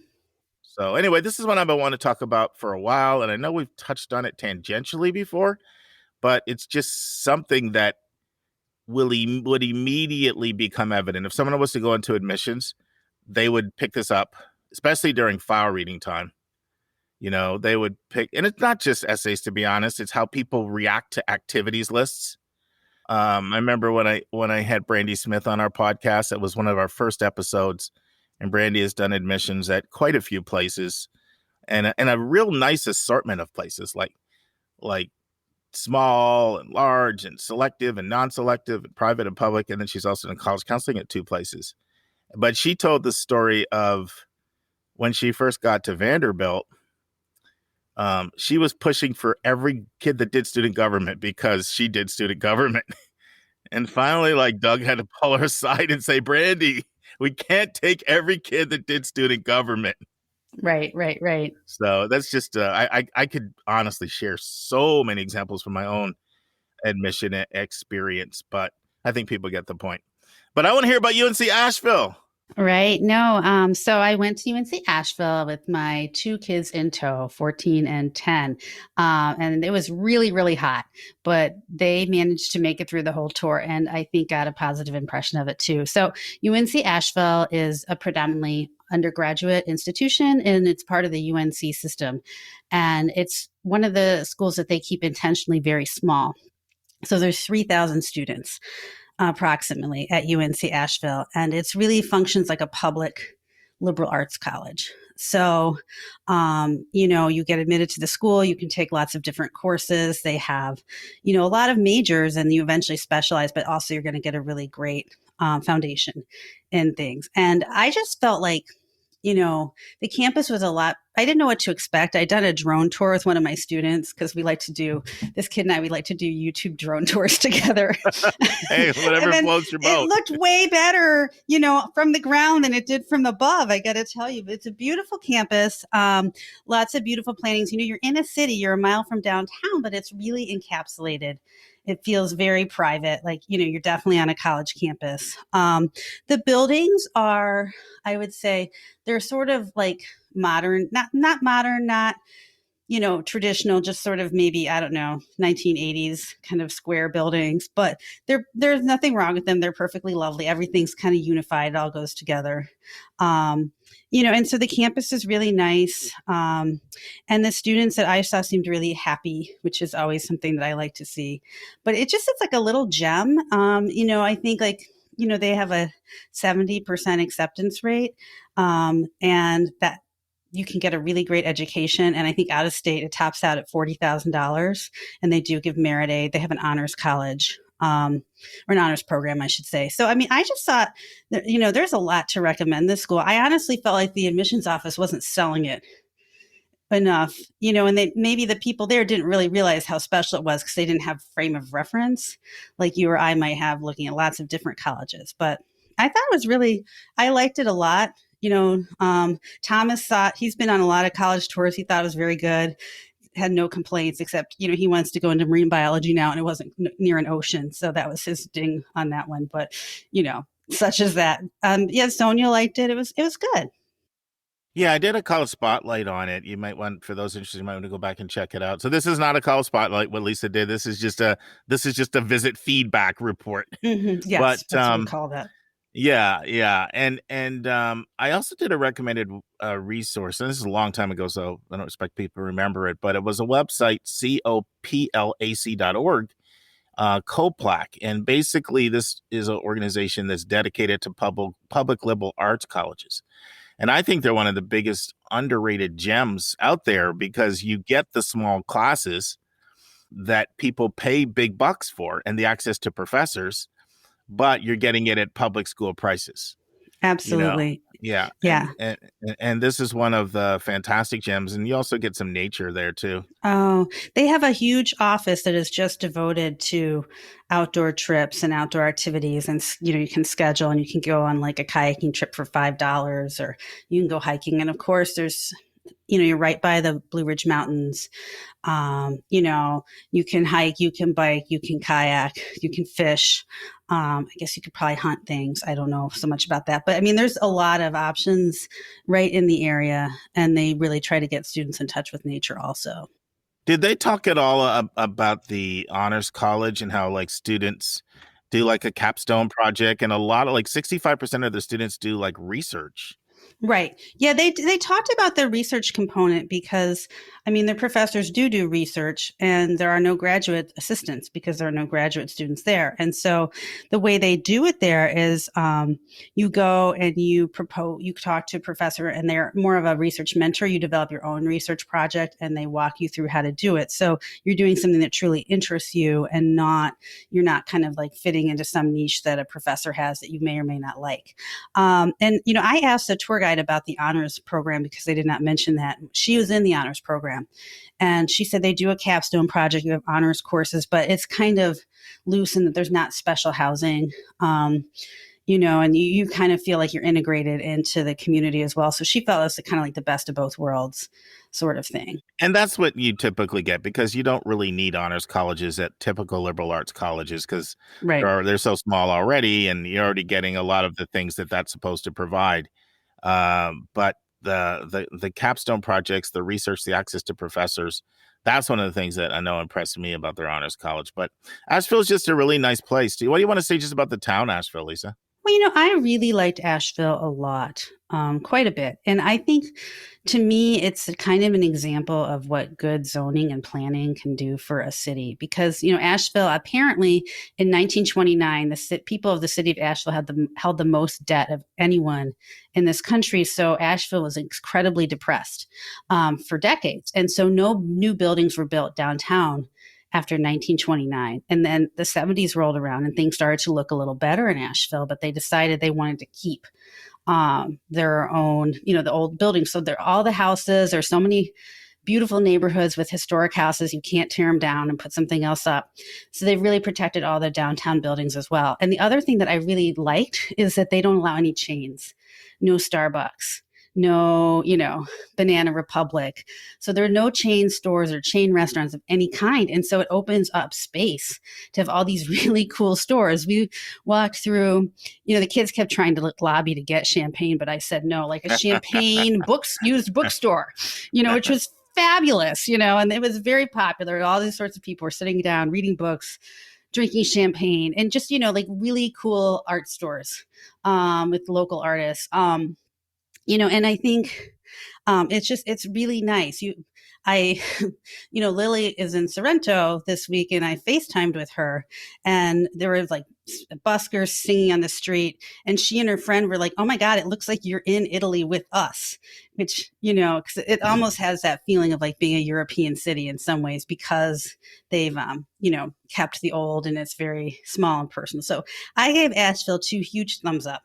So anyway, this is what I've been wanting to talk about for a while. And I know we've touched on it tangentially before, but it's just something that would immediately become evident. If someone was to go into admissions, they would pick this up, especially during file reading time. They would pick, and it's not just essays, to be honest, it's how people react to activities lists. I remember when I had Brandy Smith on our podcast, it was one of our first episodes, and Brandy has done admissions at quite a few places, and a real nice assortment of places, like small and large and selective and non-selective and private and public. And then she's also in college counseling at 2 places. But she told the story of when she first got to Vanderbilt, she was pushing for every kid that did student government because she did student government. And finally, like, Doug had to pull her aside and say, Brandy, we can't take every kid that did student government. Right. So that's just, I could honestly share so many examples from my own admission experience, but I think people get the point. But I want to hear about UNC Asheville. Right. No. So I went to UNC Asheville with my 2 kids in tow, 14 and 10. And it was really, really hot, but they managed to make it through the whole tour. And I think got a positive impression of it too. So UNC Asheville is a predominantly undergraduate institution, and it's part of the UNC system. And it's one of the schools that they keep intentionally very small. So there's 3,000 students approximately at UNC Asheville, and it's really functions like a public liberal arts college. So, you get admitted to the school, you can take lots of different courses. They have, a lot of majors, and you eventually specialize, but also you're going to get a really great foundation in things. And I just felt like, the campus was a lot. I didn't know what to expect. I'd done a drone tour with one of my students because we like to do YouTube drone tours together. Hey, whatever floats your boat. It looked way better, from the ground than it did from above. I got to tell you, it's a beautiful campus. Lots of beautiful plantings. You're in a city, you're a mile from downtown, but it's really encapsulated. It feels very private, like, you're definitely on a college campus. The buildings are, I would say, they're sort of like modern, not modern, not, traditional, just sort of maybe, I don't know, 1980s kind of square buildings, but there's nothing wrong with them. They're perfectly lovely. Everything's kind of unified. It all goes together. And so the campus is really nice. And the students that I saw seemed really happy, which is always something that I like to see. But it's like a little gem. I think they have a 70% acceptance rate, and that you can get a really great education. And I think out of state, it tops out at $40,000. And they do give merit aid. They have an honors college, or an honors program, I should say. So, I just thought that, there's a lot to recommend this school. I honestly felt like the admissions office wasn't selling it enough, and maybe the people there didn't really realize how special it was because they didn't have frame of reference like you or I might have looking at lots of different colleges. But I thought it was I liked it a lot. Thomas thought he's been on a lot of college tours. He thought it was very good, had no complaints, except, he wants to go into marine biology now, and it wasn't near an ocean. So that was his ding on that one. But, such as that. Sonia liked it. It was good. Yeah, I did a college spotlight on it. You might want, for those interested, you might want to go back and check it out. So this is not a college spotlight, what Lisa did. This is just a visit feedback report. Mm-hmm. Yes, but that's what we call that. Yeah. And I also did a recommended resource, and this is a long time ago, so I don't expect people to remember it, but it was a website, coplac.org, COPLAC. And basically this is an organization that's dedicated to public liberal arts colleges. And I think they're one of the biggest underrated gems out there because you get the small classes that people pay big bucks for and the access to professors, but you're getting it at public school prices. Absolutely. Yeah. And this is one of the fantastic gems. And you also get some nature there too. Oh, they have a huge office that is just devoted to outdoor trips and outdoor activities. And, you can schedule and you can go on like a kayaking trip for $5, or you can go hiking. And of course there's, you're right by the Blue Ridge Mountains. You can hike, you can bike, you can kayak, you can fish. I guess you could probably hunt things. I don't know so much about that, but there's a lot of options right in the area, and they really try to get students in touch with nature also. Did they talk at all about the honors college and how students do a capstone project, and a lot of 65% of the students do research? Right. Yeah, they talked about the research component because, I mean, the professors do research, and there are no graduate assistants because there are no graduate students there. And so the way they do it there is you go and you talk to a professor, and they're more of a research mentor. You develop your own research project, and they walk you through how to do it. So you're doing something that truly interests you, and you're not kind of like fitting into some niche that a professor has that you may or may not like. And, I asked the tour guide about the honors program because they did not mention that. She was in the honors program, and she said they do a capstone project. You have honors courses, but it's kind of loose in that there's not special housing. And you kind of feel like you're integrated into the community as well. So she felt it was kind of like the best of both worlds sort of thing. And that's what you typically get, because you don't really need honors colleges at typical liberal arts colleges, because Right. they're so small already, and you're already getting a lot of the things that that's supposed to provide. But the capstone projects, the research, the access to professors, that's one of the things that I know impressed me about their honors college. But Asheville is just a really nice place. What do you want to say just about the town, Asheville, Lisa? Well, I really liked Asheville a lot, quite a bit. And I think to me, it's kind of an example of what good zoning and planning can do for a city. Because, Asheville, apparently in 1929, the people of the city of Asheville held the most debt of anyone in this country. So Asheville was incredibly depressed for decades. And so no new buildings were built downtown after 1929. And then the 70s rolled around and things started to look a little better in Asheville, but they decided they wanted to keep their own, the old buildings. So all the houses, there's so many beautiful neighborhoods with historic houses. You can't tear them down and put something else up. So they really protected all the downtown buildings as well. And the other thing that I really liked is that they don't allow any chains, no Starbucks, no, Banana Republic. So there are no chain stores or chain restaurants of any kind. And so it opens up space to have all these really cool stores. We walked through, the kids kept trying to lobby to get champagne, but I said no, like a champagne used bookstore, which was fabulous, and it was very popular. All these sorts of people were sitting down, reading books, drinking champagne, and just, like really cool art stores with local artists. And I think it's really nice. Lily is in Sorrento this week, and I FaceTimed with her, and there were like buskers singing on the street, and she and her friend were like, "Oh my God, it looks like you're in Italy with us," which, because it almost has that feeling of like being a European city in some ways, because they've, kept the old, and it's very small and personal. So I gave Asheville 2 huge thumbs up.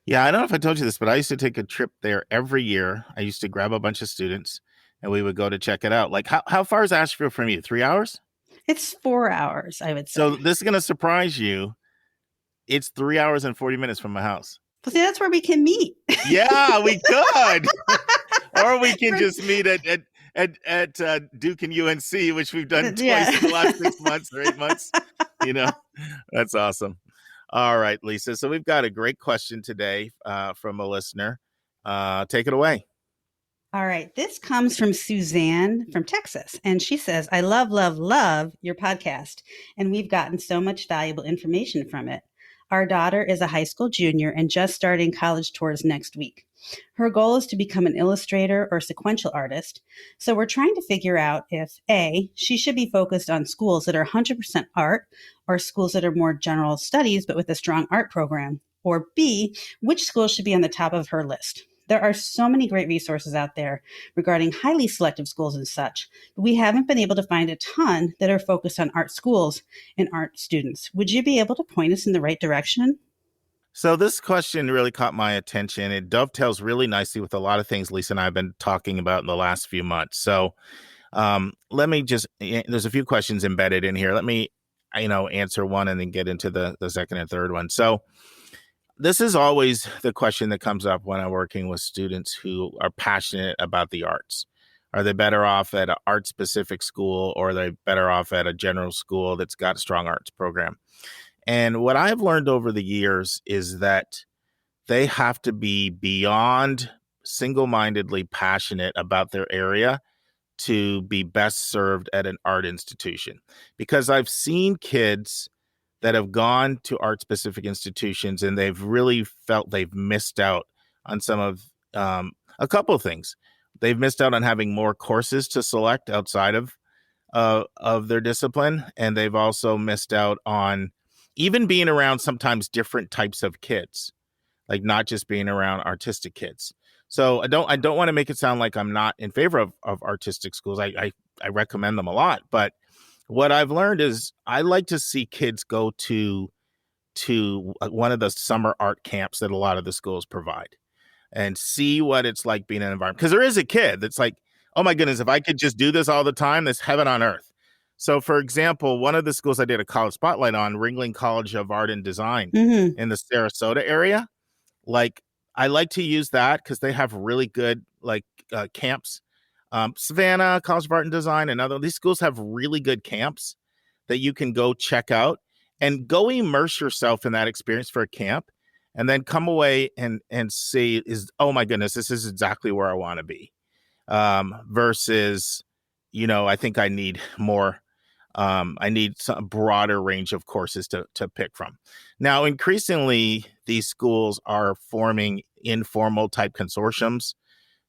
Yeah, I don't know if I told you this, but I used to take a trip there every year. I used to grab a bunch of students, and we would go to check it out. Like, how far is Asheville from you? 3 hours? It's 4 hours, I would say. So this is going to surprise you. It's 3 hours and 40 minutes from my house. Well, see, that's where we can meet. Yeah, we could. Or we can just meet at Duke and UNC, which we've done twice in the last 6 months or 8 months. That's awesome. All right, Lisa. So we've got a great question today from a listener. Take it away. All right. This comes from Suzanne from Texas. And she says, I love, love, love your podcast. And we've gotten so much valuable information from it. Our daughter is a high school junior and just starting college tours next week. Her goal is to become an illustrator or sequential artist. So we're trying to figure out if A, she should be focused on schools that are 100% art, or schools that are more general studies but with a strong art program, or B, which schools should be on the top of her list. There are so many great resources out there regarding highly selective schools and such, but we haven't been able to find a ton that are focused on art schools and art students. Would you be able to point us in the right direction? So this question really caught my attention. It dovetails really nicely with a lot of things Lisa and I have been talking about in the last few months. So let me there's a few questions embedded in here. Let me, answer one and then get into the second and third one. So this is always the question that comes up when I'm working with students who are passionate about the arts. Are they better off at an art-specific school, or are they better off at a general school that's got a strong arts program? And what I've learned over the years is that they have to be beyond single-mindedly passionate about their area to be best served at an art institution. Because I've seen kids that have gone to art-specific institutions and they've really felt they've missed out on some of A couple of things. They've missed out on having more courses to select outside of their discipline, and they've also missed out on even being around sometimes different types of kids, like not just being around artistic kids. So I don't want to make it sound like I'm not in favor of artistic schools. I recommend them a lot, but what I've learned is I like to see kids go to one of the summer art camps that a lot of the schools provide and see what it's like being in an environment. Because there is a kid that's like, oh my goodness, if I could just do this all the time, that's heaven on earth. So, for example, one of the schools I did a college spotlight on, Ringling College of Art and Design in the Sarasota area, like I like to use that because they have really good camps. Savannah College of Art and Design and other these schools have really good camps that you can go check out and go immerse yourself in that experience for a camp, and then come away and see oh my goodness, this is exactly where I want to be. Versus, I think I need more. I need some broader range of courses to pick from. Now, increasingly, these schools are forming informal type consortiums,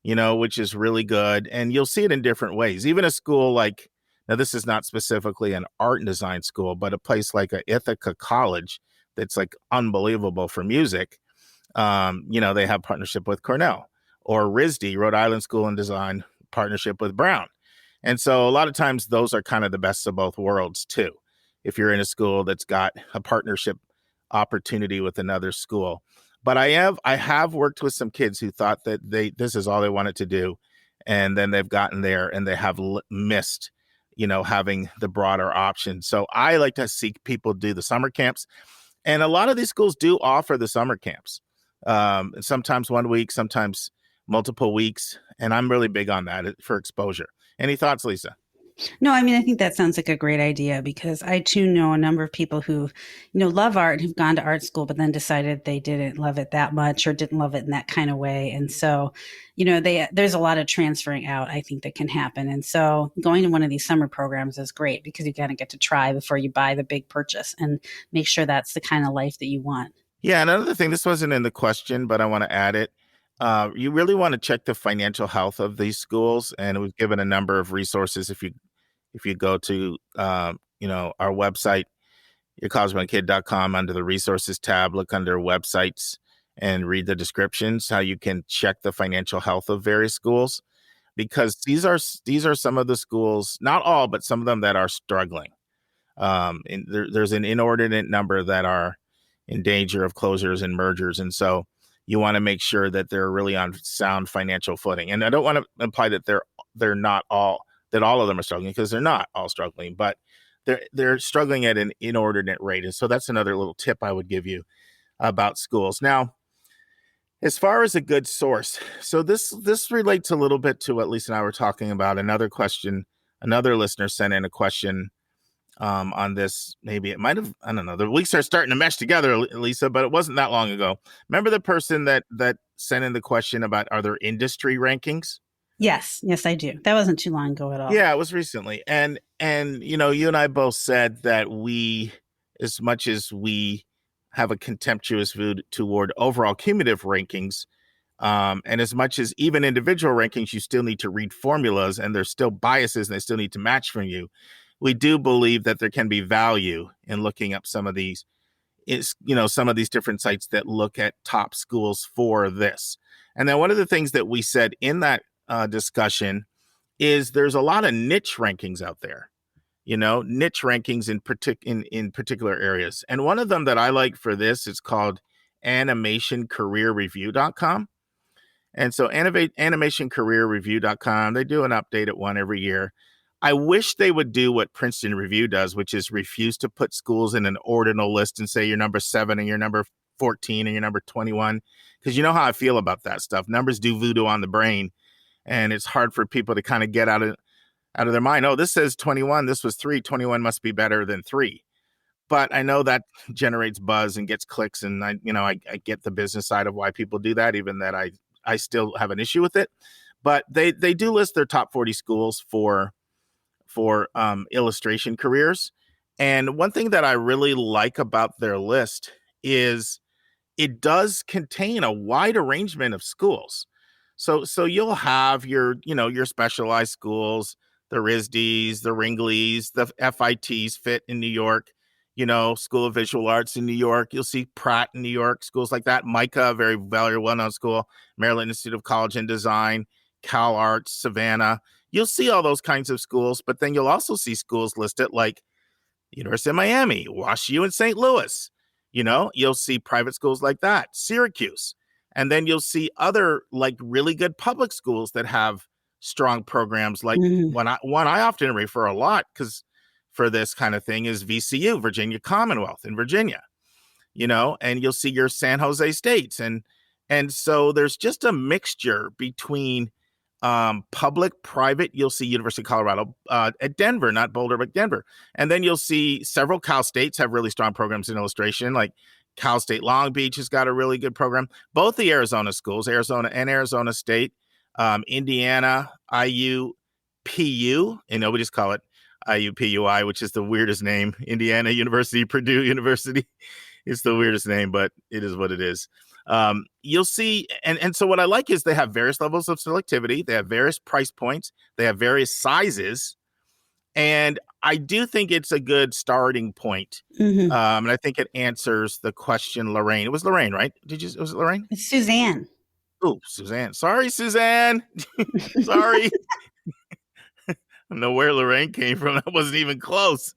which is really good. And you'll see it in different ways. Even a school like, now this is not specifically an art and design school, but a place like Ithaca College that's like unbelievable for music. They have partnership with Cornell, or RISD, Rhode Island School and Design, partnership with Brown. And so a lot of times those are kind of the best of both worlds too. If you're in a school that's got a partnership opportunity with another school. But I have worked with some kids who thought that this is all they wanted to do. And then they've gotten there and they have missed, having the broader option. So I like to see people do the summer camps. And a lot of these schools do offer the summer camps. Sometimes 1 week, sometimes multiple weeks. And I'm really big on that for exposure. Any thoughts, Lisa? No, I mean, I think that sounds like a great idea because I too know a number of people who, love art and have gone to art school, but then decided they didn't love it that much or didn't love it in that kind of way. And so, there's a lot of transferring out, I think, that can happen. And so going to one of these summer programs is great because you kind of get to try before you buy the big purchase and make sure that's the kind of life that you want. Yeah. Another thing, this wasn't in the question, but I want to add it. You really want to check the financial health of these schools, and we've given a number of resources. If you go to our website, yourcollegebornkid.com, under the resources tab, look under websites and read the descriptions, how you can check the financial health of various schools, because these are some of the schools, not all, but some of them that are struggling. And there's an inordinate number that are in danger of closures and mergers, and so you want to make sure that they're really on sound financial footing. And I don't want to imply that they're not all, that all of them are struggling, because they're not all struggling, but they're struggling at an inordinate rate. And so that's another little tip I would give you about schools. Now, as far as a good source, so this relates a little bit to what Lisa and I were talking about. Another question, another listener sent in a question on this. Maybe it might have, I don't know, the weeks are starting to mesh together, Lisa, but it wasn't that long ago. Remember the person that sent in the question about, are there industry rankings? Yes, I do. That wasn't too long ago at all. Yeah, it was recently. And you and I both said that we, as much as we have a contemptuous view toward overall cumulative rankings, and as much as even individual rankings, you still need to read formulas and there's still biases and they still need to match from you. We do believe that there can be value in looking up some of these, some of these different sites that look at top schools for this. And then one of the things that we said in that discussion is there's a lot of niche rankings out there, niche rankings in particular areas. And one of them that I like for this is called animationcareerreview.com. And so animationcareerreview.com, they do an update at one every year. I wish they would do what Princeton Review does, which is refuse to put schools in an ordinal list and say you're number 7 and you're number 14 and you're number 21. Because you know how I feel about that stuff. Numbers do voodoo on the brain. And it's hard for people to kind of get out of their mind. Oh, this says 21. This was 3. 21 must be better than 3. But I know that generates buzz and gets clicks. And I get the business side of why people do that, even that I still have an issue with it. But they do list their top 40 schools for illustration careers. And one thing that I really like about their list is it does contain a wide arrangement of schools. So you'll have your specialized schools, the RISDs, the Ringleys, the FITs, Fit in New York, School of Visual Arts in New York. You'll see Pratt in New York, schools like that. MICA, a very well-known school, Maryland Institute of College and Design, Cal Arts, Savannah. You'll see all those kinds of schools, but then you'll also see schools listed like University of Miami, WashU in St. Louis. You'll see private schools like that, Syracuse. And then you'll see other like really good public schools that have strong programs. Like one I often refer a lot because for this kind of thing is VCU, Virginia Commonwealth in Virginia, and you'll see your San Jose States. And so there's just a mixture between public, private. You'll see University of Colorado at Denver, not Boulder, but Denver. And then you'll see several Cal States have really strong programs in illustration, like Cal State Long Beach has got a really good program. Both the Arizona schools, Arizona and Arizona State, Indiana, IUPU, and we just call it IUPUI, which is the weirdest name. Indiana University, Purdue University. It's the weirdest name, but it is what it is. You'll see, and so what I like is they have various levels of selectivity. They have various price points. They have various sizes. And I do think it's a good starting point. And I think it answers the question, Lorraine. It was Lorraine, right? Was it Lorraine? It's Suzanne. Oh, Suzanne. Sorry, Suzanne. Sorry. I don't know where Lorraine came from. That wasn't even close.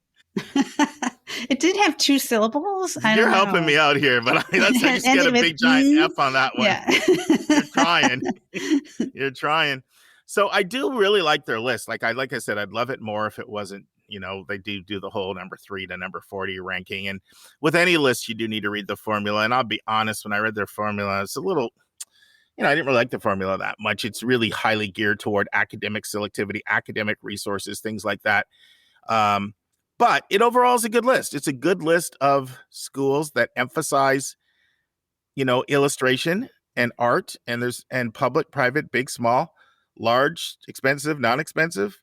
It did have 2 syllables. You're helping me out here, but that's how you get a big giant F on that one. Yeah. You're trying. You're trying. So I do really like their list. Like I said, I'd love it more if it wasn't, they do the whole number 3 to number 40 ranking. And with any list, you do need to read the formula. And I'll be honest, when I read their formula, it's a little, I didn't really like the formula that much. It's really highly geared toward academic selectivity, academic resources, things like that. But it overall is a good list. It's a good list of schools that emphasize, illustration and art, and public, private, big, small, large, expensive, non-expensive,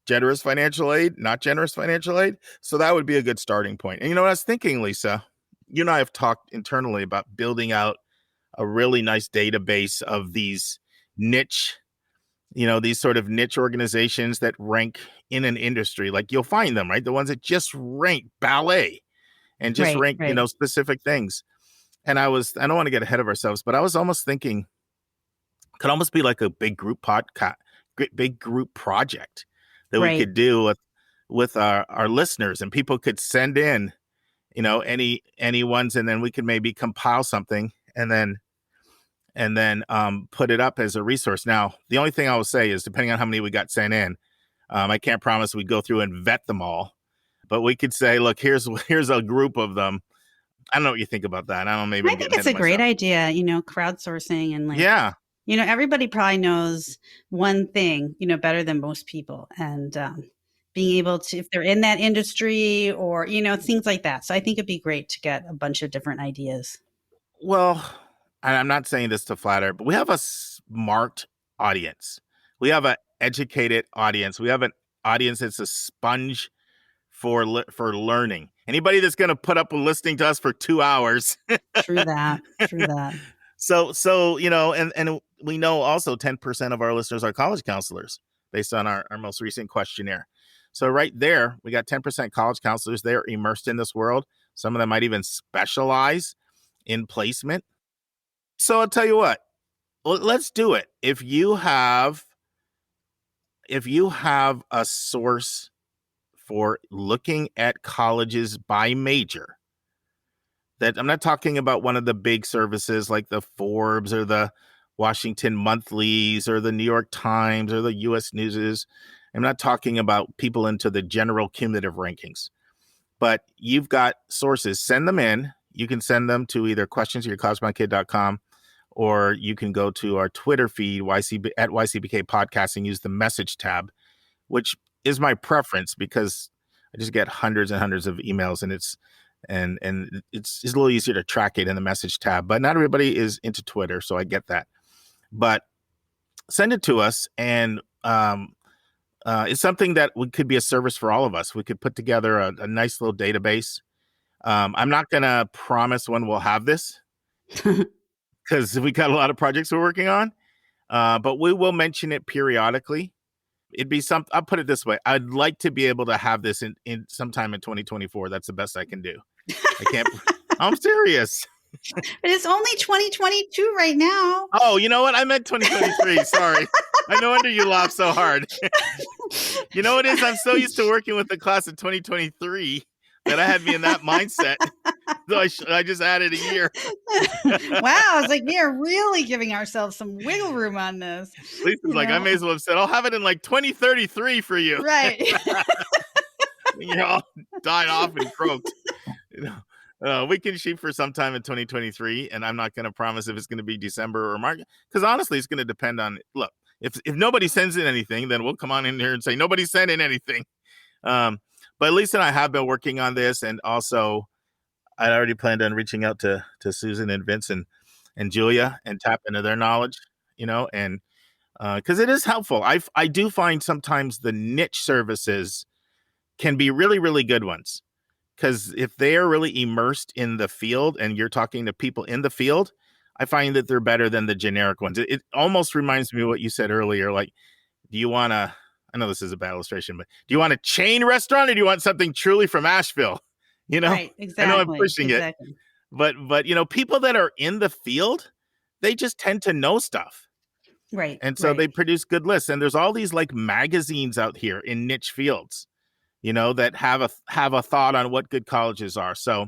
generous financial aid, not generous financial aid. So that would be a good starting point. And I was thinking, Lisa, you and I have talked internally about building out a really nice database of these niche, these sort of niche organizations that rank in an industry. Like you'll find them, right? The ones that just rank ballet and just rank, specific things. And I don't want to get ahead of ourselves, but I was almost thinking could almost be like a big group big group project that we could do with our listeners, and people could send in, any ones, and then we could maybe compile something and then put it up as a resource. Now, the only thing I will say is, depending on how many we got sent in, I can't promise we go through and vet them all, but we could say, look, here's a group of them. I don't know what you think about that. I don't know. Maybe I think it's a great idea, crowdsourcing and everybody probably knows one thing, better than most people, and being able to, if they're in that industry or, things like that. So I think it'd be great to get a bunch of different ideas. Well, I'm not saying this to flatter, but we have a smart audience. We have an educated audience. We have an audience that's a sponge for learning. Anybody that's going to put up with listening to us for 2 hours. True that. So, and we know also 10% of our listeners are college counselors based on our most recent questionnaire. So right there, we got 10% college counselors. They're immersed in this world. Some of them might even specialize in placement. So I'll tell you what, let's do it. If you have a source for looking at colleges by major, that I'm not talking about one of the big services like the Forbes or the Washington Monthlies or the New York Times or the U.S. Newses. I'm not talking about people into the general cumulative rankings, but you've got sources. Send them in. You can send them to either questions@yourcollegemykid.com, or you can go to our Twitter feed, at YCBK Podcast, and use the message tab, which is my preference because I just get hundreds and hundreds of emails, and it's a little easier to track it in the message tab. But not everybody is into Twitter, so I get that. But send it to us, and it's something that could be a service for all of us. We could put together a nice little database. I'm not going to promise when we'll have this because we got a lot of projects we're working on. but we will mention it periodically. It'd be I'll put it this way. I'd like to be able to have this in sometime in 2024. That's the best I can do. I can't. I'm serious. But it's only 2022 right now. Oh, you know what? I meant 2023. Sorry. No wonder you laugh so hard. You know what it is? I'm so used to working with the class of 2023 that I had me in that mindset. So I just added a year. Wow. It's like we are really giving ourselves some wiggle room on this. Lisa's like, I may as well have said, I'll have it in like 2033 for you. Right. You all died off and croaked. We can shoot for sometime in 2023, and I'm not going to promise if it's going to be December or March, because honestly, it's going to depend on, look, if nobody sends in anything, then we'll come on in here and say, nobody sent in anything. But Lisa and I have been working on this, and also I already planned on reaching out to Susan and Vince and Julia and tap into their knowledge, and because it is helpful. I do find sometimes the niche services can be really, really good ones. Because if they are really immersed in the field and you're talking to people in the field, I find that they're better than the generic ones. It almost reminds me of what you said earlier. Like, do you want to, I know this is a bad illustration, but do you want a chain restaurant or do you want something truly from Asheville? Right, exactly. I know I'm pushing it. But people that are in the field, they just tend to know stuff. Right. And so they produce good lists. And there's all these like magazines out here in niche fields, that have a thought on what good colleges are. So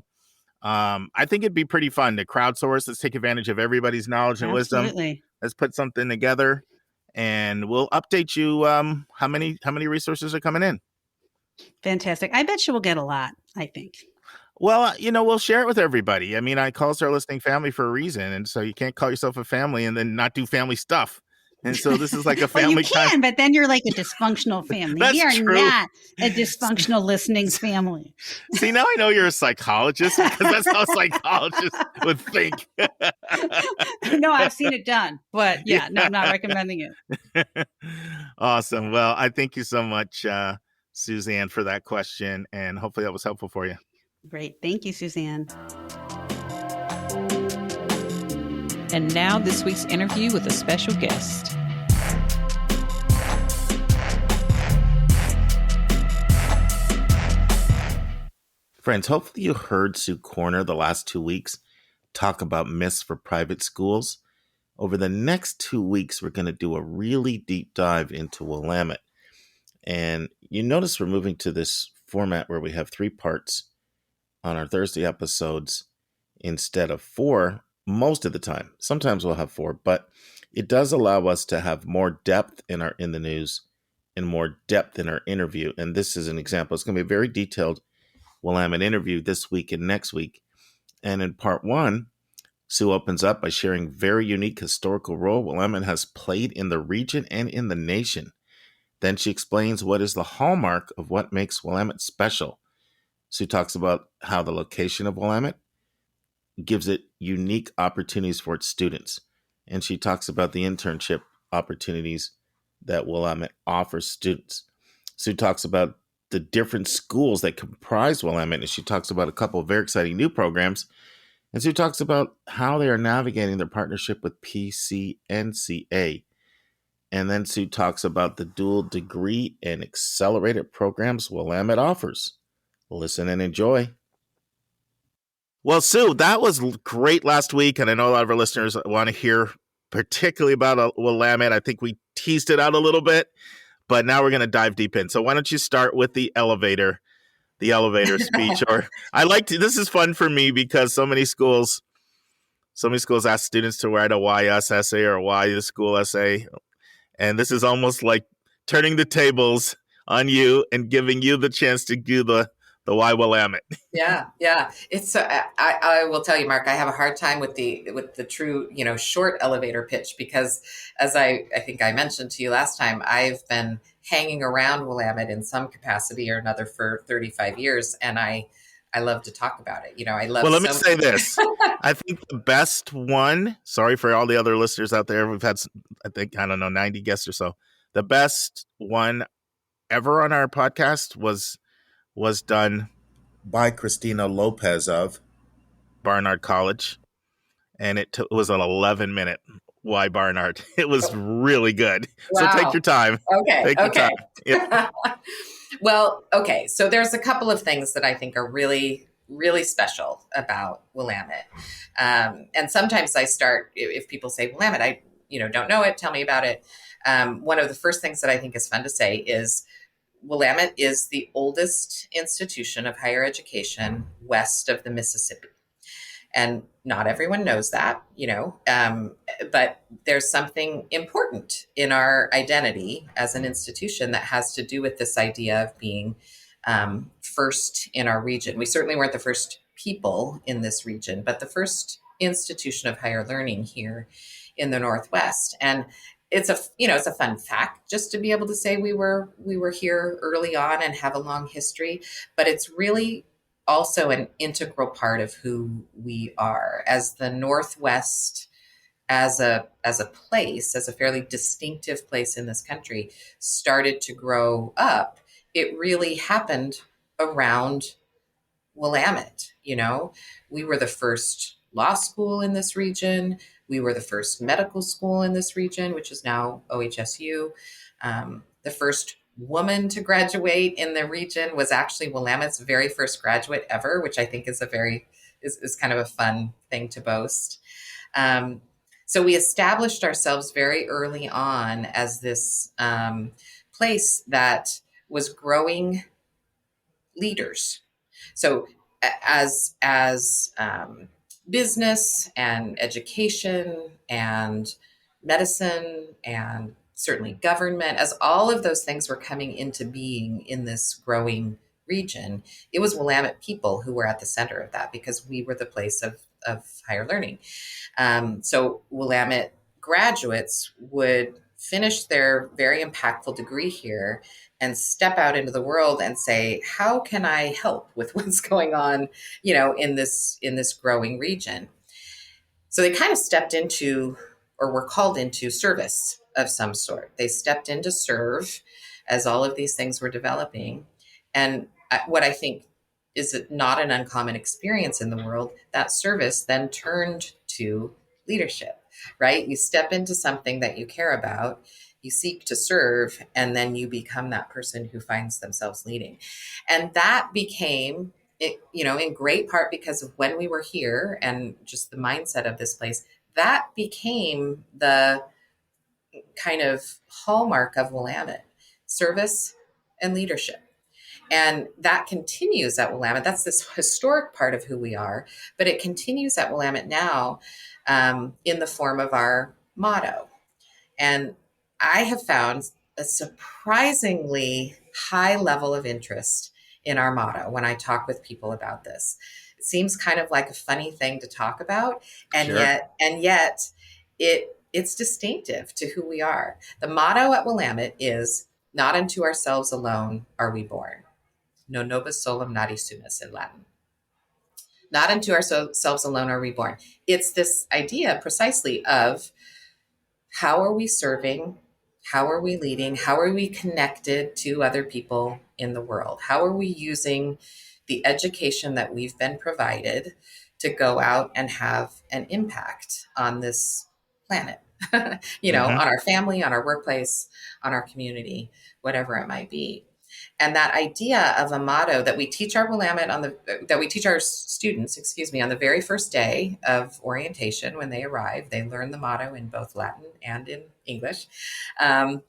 I think it'd be pretty fun to crowdsource. Let's take advantage of everybody's knowledge and wisdom. Let's put something together, and we'll update you how many resources are coming in. Fantastic. I bet you will get a lot, I think. Well, we'll share it with everybody. I mean, I call us our listening family for a reason. And so you can't call yourself a family and then not do family stuff. And so this is like a family. Well, you can, but then you're like a dysfunctional family. That's we are true. not a dysfunctional listening family. See, now I know you're a psychologist because that's how psychologists would think. No, I've seen it done, but no, I'm not recommending it. Awesome. Well, I thank you so much, Suzanne, for that question, and hopefully that was helpful for you. Great. Thank you, Suzanne. And now this week's interview with a special guest. Friends, hopefully you heard Sue Corner the last 2 weeks talk about myths for private schools. Over the next 2 weeks, we're going to do a really deep dive into Willamette. And you notice we're moving to this format where we have 3 parts on our Thursday episodes instead of 4 most of the time. Sometimes we'll have 4, but it does allow us to have more depth in the news and more depth in our interview. And this is an example. It's going to be a very detailed Willamette interview this week and next week. And in part 1, Sue opens up by sharing very unique historical role Willamette has played in the region and in the nation. Then she explains what is the hallmark of what makes Willamette special. Sue talks about how the location of Willamette gives it unique opportunities for its students. And she talks about the internship opportunities that Willamette offers students. Sue talks about the different schools that comprise Willamette, and she talks about a couple of very exciting new programs. And Sue talks about how they are navigating their partnership with PCNCA. And then Sue talks about the dual degree and accelerated programs Willamette offers. Listen and enjoy. Well, Sue, that was great last week, and I know a lot of our listeners want to hear particularly about Willamette. I think we teased it out a little bit, but now we're going to dive deep in. So why don't you start with the elevator speech? Or this is fun for me because so many schools ask students to write a why us essay or why the school essay, and this is almost like turning the tables on you and giving you the chance to do the why Willamette. Yeah. It's I will tell you, Mark, I have a hard time with the true, short elevator pitch because as I think I mentioned to you last time, I've been hanging around Willamette in some capacity or another for 35 years. And I love to talk about it. I love. Well, let me say this. I think the best one, sorry for all the other listeners out there. We've had, 90 guests or so. The best one ever on our podcast was done by Christina Lopez of Barnard College. And it was an 11-minute Why, Barnard? It was really good. So take Wow. your time. Okay. Take your time. Yeah. Well, okay. So there's a couple of things that I think are really, really special about Willamette. And sometimes I start, if people say Willamette, I don't know it, tell me about it. One of the first things that I think is fun to say is Willamette is the oldest institution of higher education west of the Mississippi. And not everyone knows that, but there's something important in our identity as an institution that has to do with this idea of being first in our region. We certainly weren't the first people in this region, but the first institution of higher learning here in the Northwest. And it's a fun fact just to be able to say we were here early on and have a long history, but it's really also an integral part of who we are as the Northwest, as a place, as a fairly distinctive place in this country started to grow up. It really happened around Willamette. We were the first law school in this region. We were the first medical school in this region, which is now OHSU. The first woman to graduate in the region was actually Willamette's very first graduate ever, which I think is is kind of a fun thing to boast. So we established ourselves very early on as this place that was growing leaders. So as business and education and medicine and certainly government, as all of those things were coming into being in this growing region, it was Willamette people who were at the center of that because we were the place of higher learning. So Willamette graduates would finish their very impactful degree here and step out into the world and say, how can I help with what's going on, in this growing region? So they kind of stepped into, or were called into, service of some sort. They stepped in to serve as all of these things were developing. And what I think is not an uncommon experience in the world, that service then turned to leadership, right? You step into something that you care about, you seek to serve, and then you become that person who finds themselves leading. And that became, in great part because of when we were here and just the mindset of this place, that became the kind of hallmark of Willamette: service and leadership. And that continues at Willamette. That's this historic part of who we are, but it continues at Willamette now in the form of our motto. And I have found a surprisingly high level of interest in our motto when I talk with people about this. It seems kind of like a funny thing to talk about, and Sure. yet it's distinctive to who we are. The motto at Willamette is, "Not unto ourselves alone are we born." No nobis solum nati sumus in Latin. Not unto ourselves alone are we born. It's this idea precisely of how are we serving? How are we leading? How are we connected to other people in the world? How are we using the education that we've been provided to go out and have an impact on this planet? On our family, on our workplace, on our community, whatever it might be. And that idea of a motto that we teach our students, on the very first day of orientation when they arrive. They learn the motto in both Latin and in English. And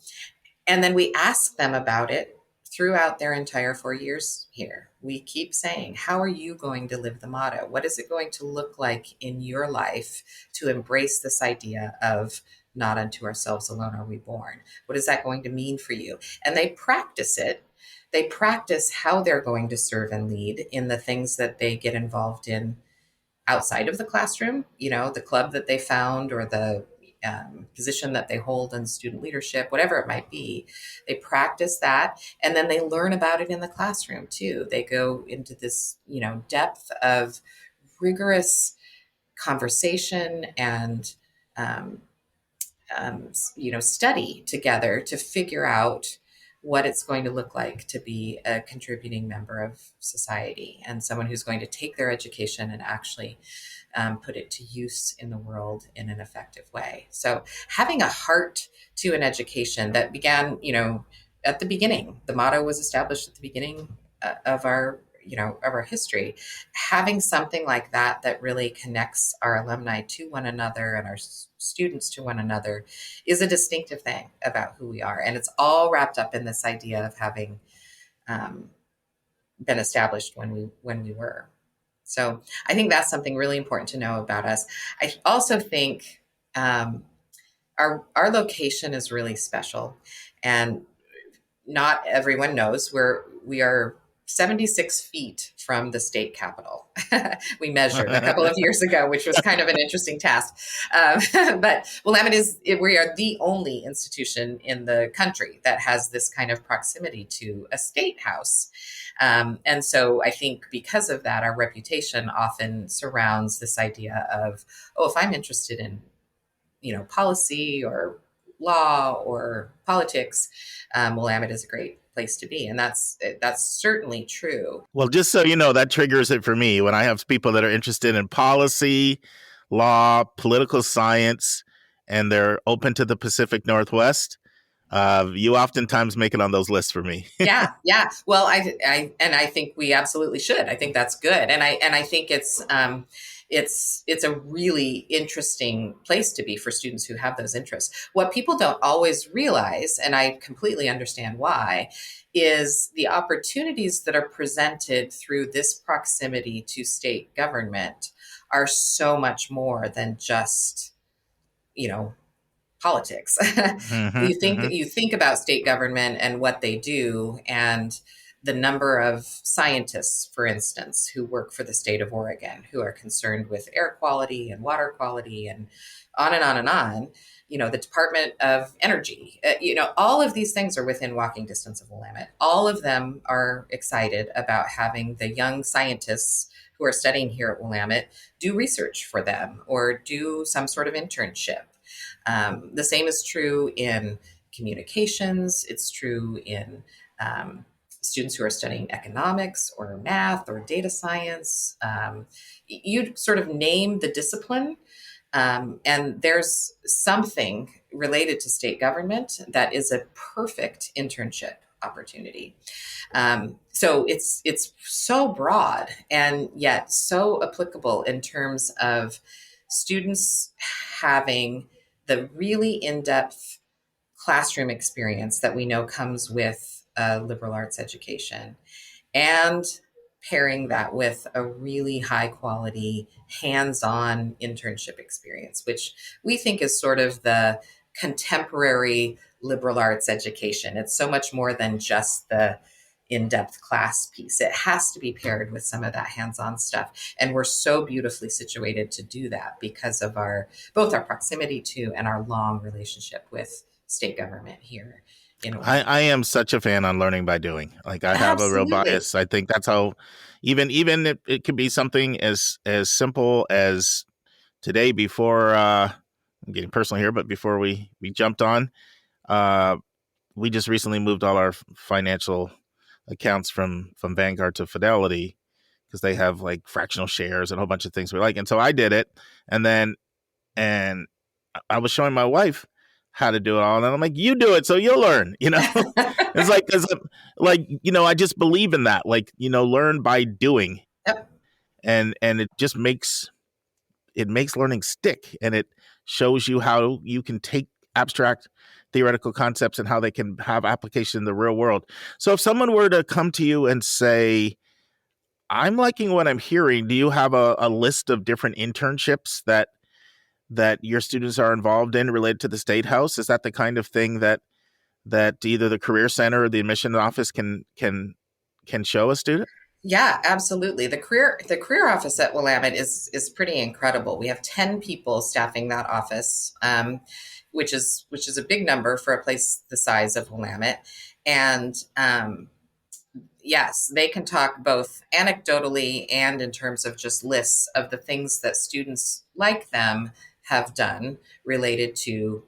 then we ask them about it throughout their entire 4 years here. We keep saying, how are you going to live the motto? What is it going to look like in your life to embrace this idea of not unto ourselves alone are we born? What is that going to mean for you? And they practice it. They practice how they're going to serve and lead in the things that they get involved in outside of the classroom, the club that they found or the position that they hold in student leadership, whatever it might be. They practice that, and then they learn about it in the classroom too. They go into this, depth of rigorous conversation and, study together to figure out what it's going to look like to be a contributing member of society and someone who's going to take their education and actually put it to use in the world in an effective way. So having a heart to an education that began, at the beginning, the motto was established at the beginning of our history. Having something like that really connects our alumni to one another and our students to one another is a distinctive thing about who we are. And it's all wrapped up in this idea of having been established when we were. So I think that's something really important to know about us. I also think our location is really special, and not everyone knows we are 76 feet from the state capitol. We measured a couple of years ago, which was kind of an interesting task. But Willamette we are the only institution in the country that has this kind of proximity to a state house. And so I think because of that, our reputation often surrounds this idea of, if I'm interested in, policy or law or politics, Willamette is a great place to be. And that's certainly true. Well, just so you know, that triggers it for me when I have people that are interested in policy, law, political science, and they're open to the Pacific Northwest. You oftentimes make it on those lists for me. Yeah. Well, I think we absolutely should. I think that's good. And I think it's a really interesting place to be for students who have those interests. What people don't always realize, and I completely understand why, is the opportunities that are presented through this proximity to state government are so much more than just, politics. Mm-hmm, You think about state government and what they do, and the number of scientists, for instance, who work for the state of Oregon, who are concerned with air quality and water quality and on and on and on. The Department of Energy, all of these things are within walking distance of Willamette. All of them are excited about having the young scientists who are studying here at Willamette do research for them or do some sort of internship. The same is true in communications. It's true in students who are studying economics or math or data science. You sort of name the discipline, and there's something related to state government that is a perfect internship opportunity. So it's so broad and yet so applicable in terms of students having the really in-depth classroom experience that we know comes with a liberal arts education, and pairing that with a really high quality hands-on internship experience, which we think is sort of the contemporary liberal arts education. It's so much more than just the in-depth class piece. It has to be paired with some of that hands-on stuff. And we're so beautifully situated to do that because of both our proximity to and our long relationship with state government here. I am such a fan on learning by doing. Like I have Absolutely. a real bias. I think that's how even it could be something as simple as today before I'm getting personal here, but before we jumped on, we just recently moved all our financial accounts from Vanguard to Fidelity because they have like fractional shares and a whole bunch of things we like. And so I did it, and I was showing my wife how to do it all, and I'm like, you do it so you'll learn. It's like, cause I just believe in that, learn by doing. Yep. And it just makes learning stick, and it shows you how you can take abstract theoretical concepts and how they can have application in the real world. So if someone were to come to you and say, I'm liking what I'm hearing, do you have a list of different internships that your students are involved in related to the State House? Is that the kind of thing that either the Career Center or the admission office can show a student? Yeah, absolutely. The career office at Willamette is pretty incredible. We have 10 people staffing that office, which is a big number for a place the size of Willamette. And yes, they can talk both anecdotally and in terms of just lists of the things that students like them have done related to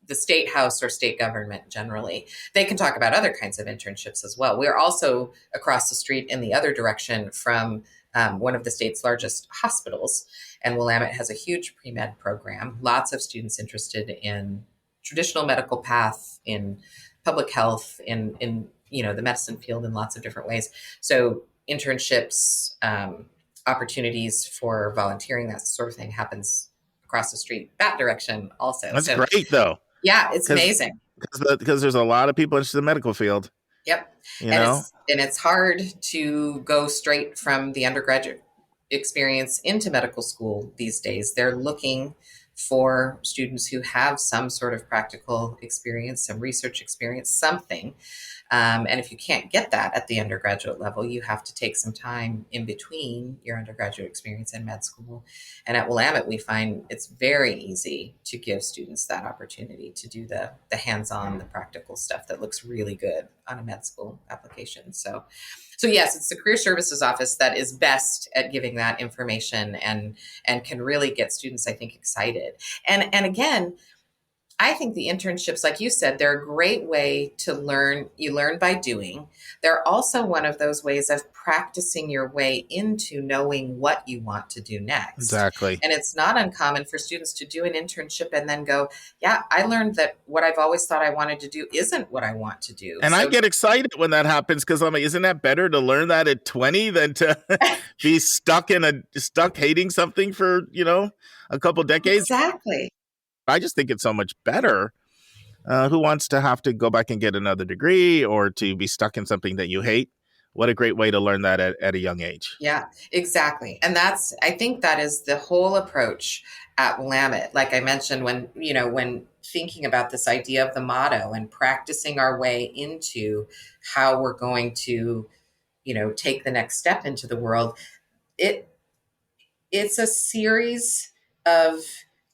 the state house or state government generally. They can talk about other kinds of internships as well. We're also across the street in the other direction from one of the state's largest hospitals. And Willamette has a huge pre-med program, lots of students interested in traditional medical path, in public health, in the medicine field in lots of different ways. So internships, opportunities for volunteering, that sort of thing happens across the street that direction also. That's great, though. Yeah, it's amazing. Because there's a lot of people interested in the medical field. Yep. It's hard to go straight from the undergraduate experience into medical school these days. They're looking for students who have some sort of practical experience, some research experience, something. And if you can't get that at the undergraduate level, you have to take some time in between your undergraduate experience and med school. And at Willamette, we find it's very easy to give students that opportunity to do the hands-on, the practical stuff that looks really good on a med school application. So yes, it's the Career Services Office that is best at giving that information and can really get students, I think, excited. And again, I think the internships, like you said, they're a great way to learn. You learn by doing. They're also one of those ways of practicing your way into knowing what you want to do next. Exactly. And it's not uncommon for students to do an internship and then go, yeah, I learned that what I've always thought I wanted to do isn't what I want to do. And I get excited when that happens because I'm like, isn't that better to learn that at 20 than to be stuck hating something for, a couple decades? Exactly. I just think it's so much better. Who wants to have to go back and get another degree or to be stuck in something that you hate? What a great way to learn that at a young age. Yeah, exactly. And I think that is the whole approach at Willamette. Like I mentioned, when thinking about this idea of the motto and practicing our way into how we're going to, take the next step into the world, it's a series of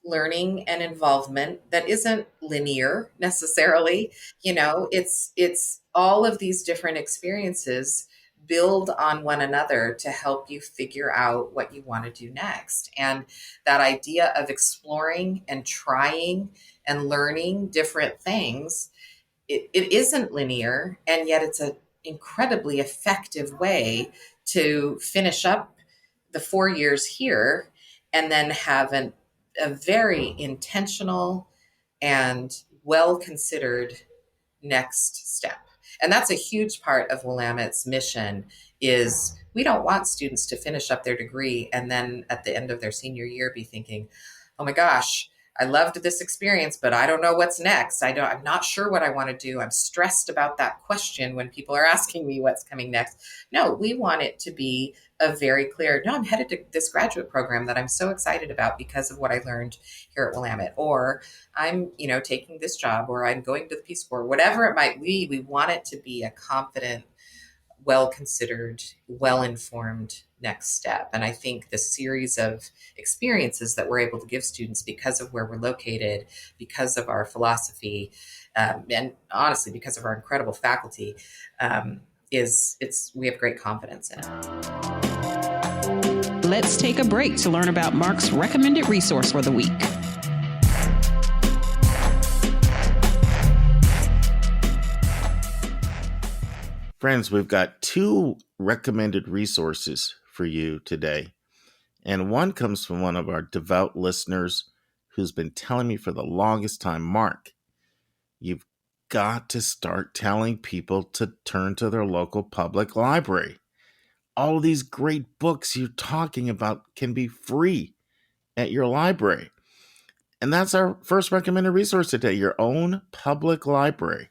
learning and involvement that isn't linear necessarily. It's all of these different experiences build on one another to help you figure out what you want to do next. And that idea of exploring and trying and learning different things, it isn't linear, and yet it's an incredibly effective way to finish up the 4 years here and then have a very intentional and well-considered next step. And that's a huge part of Willamette's mission. Is we don't want students to finish up their degree and then at the end of their senior year be thinking, oh my gosh, I loved this experience, but I don't know what's next. I'm not sure what I want to do. I'm stressed about that question when people are asking me what's coming next. No, we want it to be a very clear, no, I'm headed to this graduate program that I'm so excited about because of what I learned here at Willamette, or I'm, taking this job, or I'm going to the Peace Corps, whatever it might be. We want it to be a confident, well-considered, well-informed next step. And I think the series of experiences that we're able to give students because of where we're located, because of our philosophy, and honestly, because of our incredible faculty, we have great confidence in it. Let's take a break to learn about Mark's recommended resource for the week. Friends, we've got 2 recommended resources for you today. And one comes from one of our devout listeners who's been telling me for the longest time, Mark, you've got to start telling people to turn to their local public library. All these great books you're talking about can be free at your library. And that's our first recommended resource today, your own public library,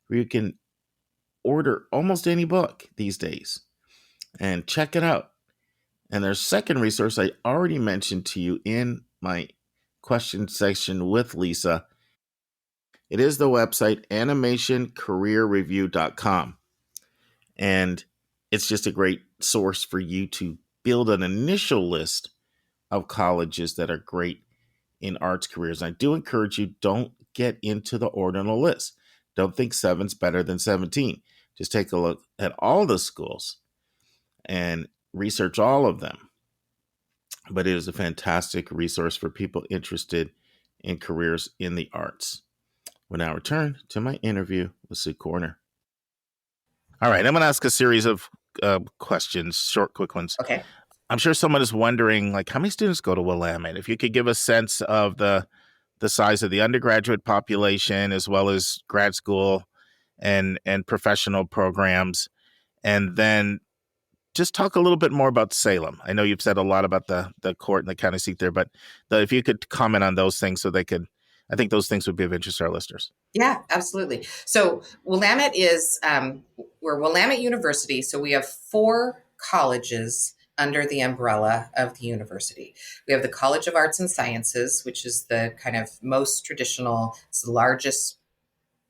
where you can order almost any book these days and check it out. And their second resource I already mentioned to you in my question section with Lisa. It is the website animationcareerreview.com. And it's just a great source for you to build an initial list of colleges that are great in arts careers. And I do encourage you, don't get into the ordinal list. Don't think 7's better than 17. Just take a look at all the schools and research all of them. But it is a fantastic resource for people interested in careers in the arts. We'll now return to my interview with Sue Corner. All right, I'm going to ask a series of questions, short, quick ones. Okay. I'm sure someone is wondering, like, how many students go to Willamette? If you could give a sense of the size of the undergraduate population as well as grad school and professional programs, and then just talk a little bit more about Salem. I know you've said a lot about the court and the county seat there, but if you could comment on those things so they could, I think those things would be of interest to our listeners. Yeah, absolutely. So Willamette is, we're Willamette University. So we have 4 colleges under the umbrella of the university. We have the College of Arts and Sciences, which is the kind of most traditional, it's the largest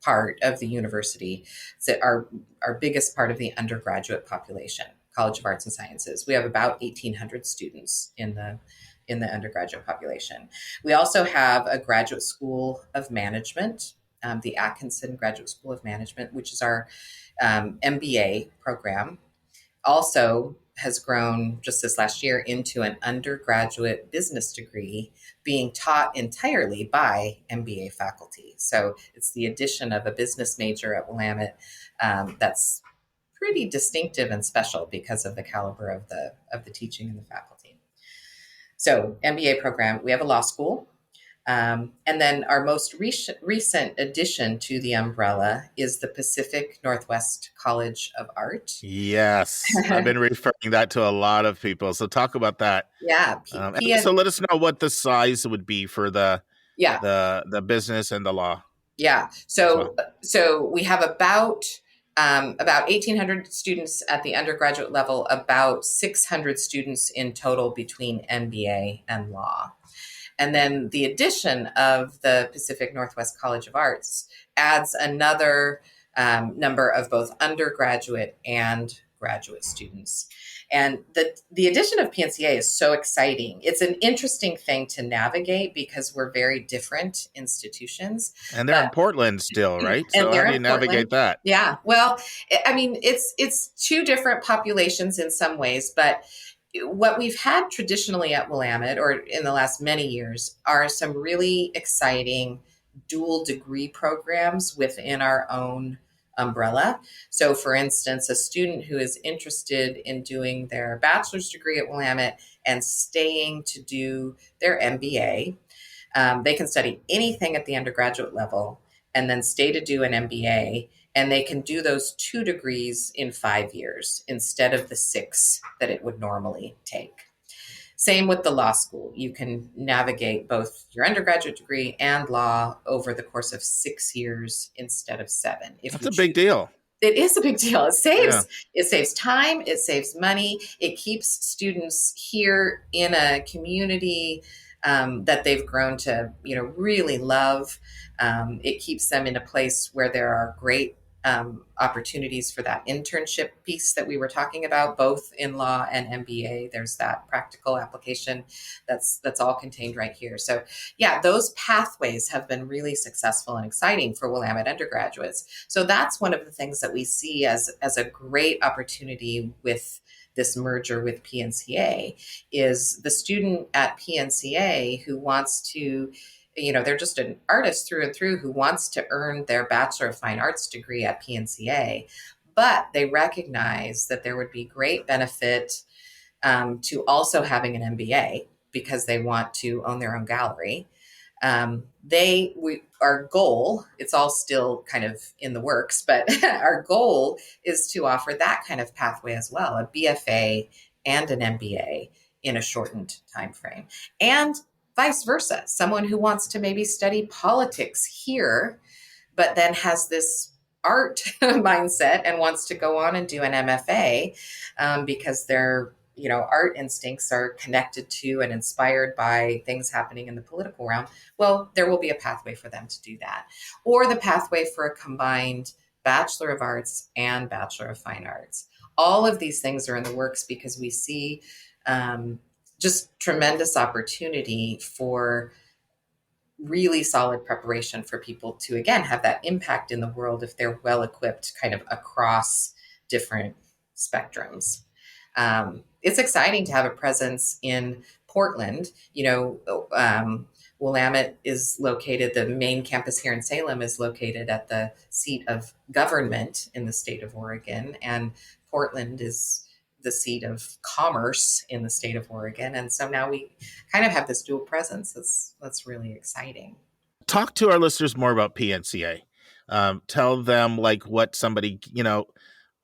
part of the university. It's our biggest part of the undergraduate population, College of Arts and Sciences. We have about 1,800 students in the undergraduate population. We also have a graduate school of management, the Atkinson Graduate School of Management, which is our MBA program. Also has grown just this last year into an undergraduate business degree being taught entirely by MBA faculty. So it's the addition of a business major at Willamette that's pretty distinctive and special because of the caliber of the teaching and the faculty. So MBA program, we have a law school. And then our most recent addition to the umbrella is the Pacific Northwest College of Art. Yes, I've been referring that to a lot of people. So talk about that. Yeah. So let us know what the size would be for the business and the law. Yeah. So we have about 1,800 students at the undergraduate level, about 600 students in total between MBA and law. And then the addition of the Pacific Northwest College of Arts adds another number of both undergraduate and graduate students. And the addition of PNCA is so exciting. It's an interesting thing to navigate because we're very different institutions. And they're in Portland still, right? So how do you navigate that? Yeah. Well, I mean, it's 2 different populations in some ways, but what we've had traditionally at Willamette, or in the last many years, are some really exciting dual degree programs within our own umbrella. So, for instance, a student who is interested in doing their bachelor's degree at Willamette and staying to do their MBA, they can study anything at the undergraduate level and then stay to do an MBA. And they can do those 2 degrees in 5 years instead of the 6 that it would normally take. Same with the law school. You can navigate both your undergraduate degree and law over the course of 6 years instead of 7. That's a big deal. It is a big deal. It saves time. It saves money. It keeps students here in a community that they've grown to, really love. It keeps them in a place where there are great opportunities for that internship piece that we were talking about, both in law and MBA. There's that practical application that's all contained right here. So yeah, those pathways have been really successful and exciting for Willamette undergraduates. So that's one of the things that we see as a great opportunity with this merger with PNCA is the student at PNCA who wants to, they're just an artist through and through who wants to earn their Bachelor of Fine Arts degree at PNCA, but they recognize that there would be great benefit to also having an MBA because they want to own their own gallery. Our goal, it's all still kind of in the works, but our goal is to offer that kind of pathway as well, a BFA and an MBA in a shortened time frame. And vice versa, someone who wants to maybe study politics here, but then has this art mindset and wants to go on and do an MFA because their art instincts are connected to and inspired by things happening in the political realm. Well, there will be a pathway for them to do that. Or the pathway for a combined Bachelor of Arts and Bachelor of Fine Arts. All of these things are in the works because we see just tremendous opportunity for really solid preparation for people to, again, have that impact in the world if they're well equipped kind of across different spectrums. It's exciting to have a presence in Portland. Willamette is located, the main campus here in Salem is located at the seat of government in the state of Oregon, and Portland is the seat of commerce in the state of Oregon. And so now we kind of have this dual presence. That's really exciting. Talk to our listeners more about PNCA. Tell them like what somebody,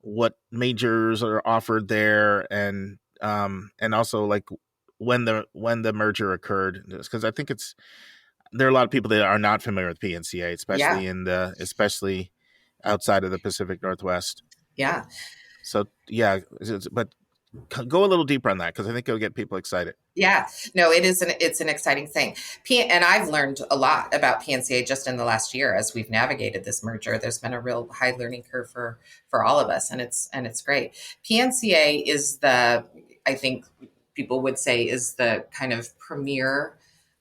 what majors are offered there, and also like when the merger occurred, because I think there are a lot of people that are not familiar with PNCA, especially outside of the Pacific Northwest. Yeah. So yeah, but go a little deeper on that, because I think it'll get people excited. Yeah, no, it's an exciting thing. And I've learned a lot about PNCA just in the last year as we've navigated this merger. There's been a real high learning curve for all of us, and it's great. PNCA is I think people would say, is the kind of premier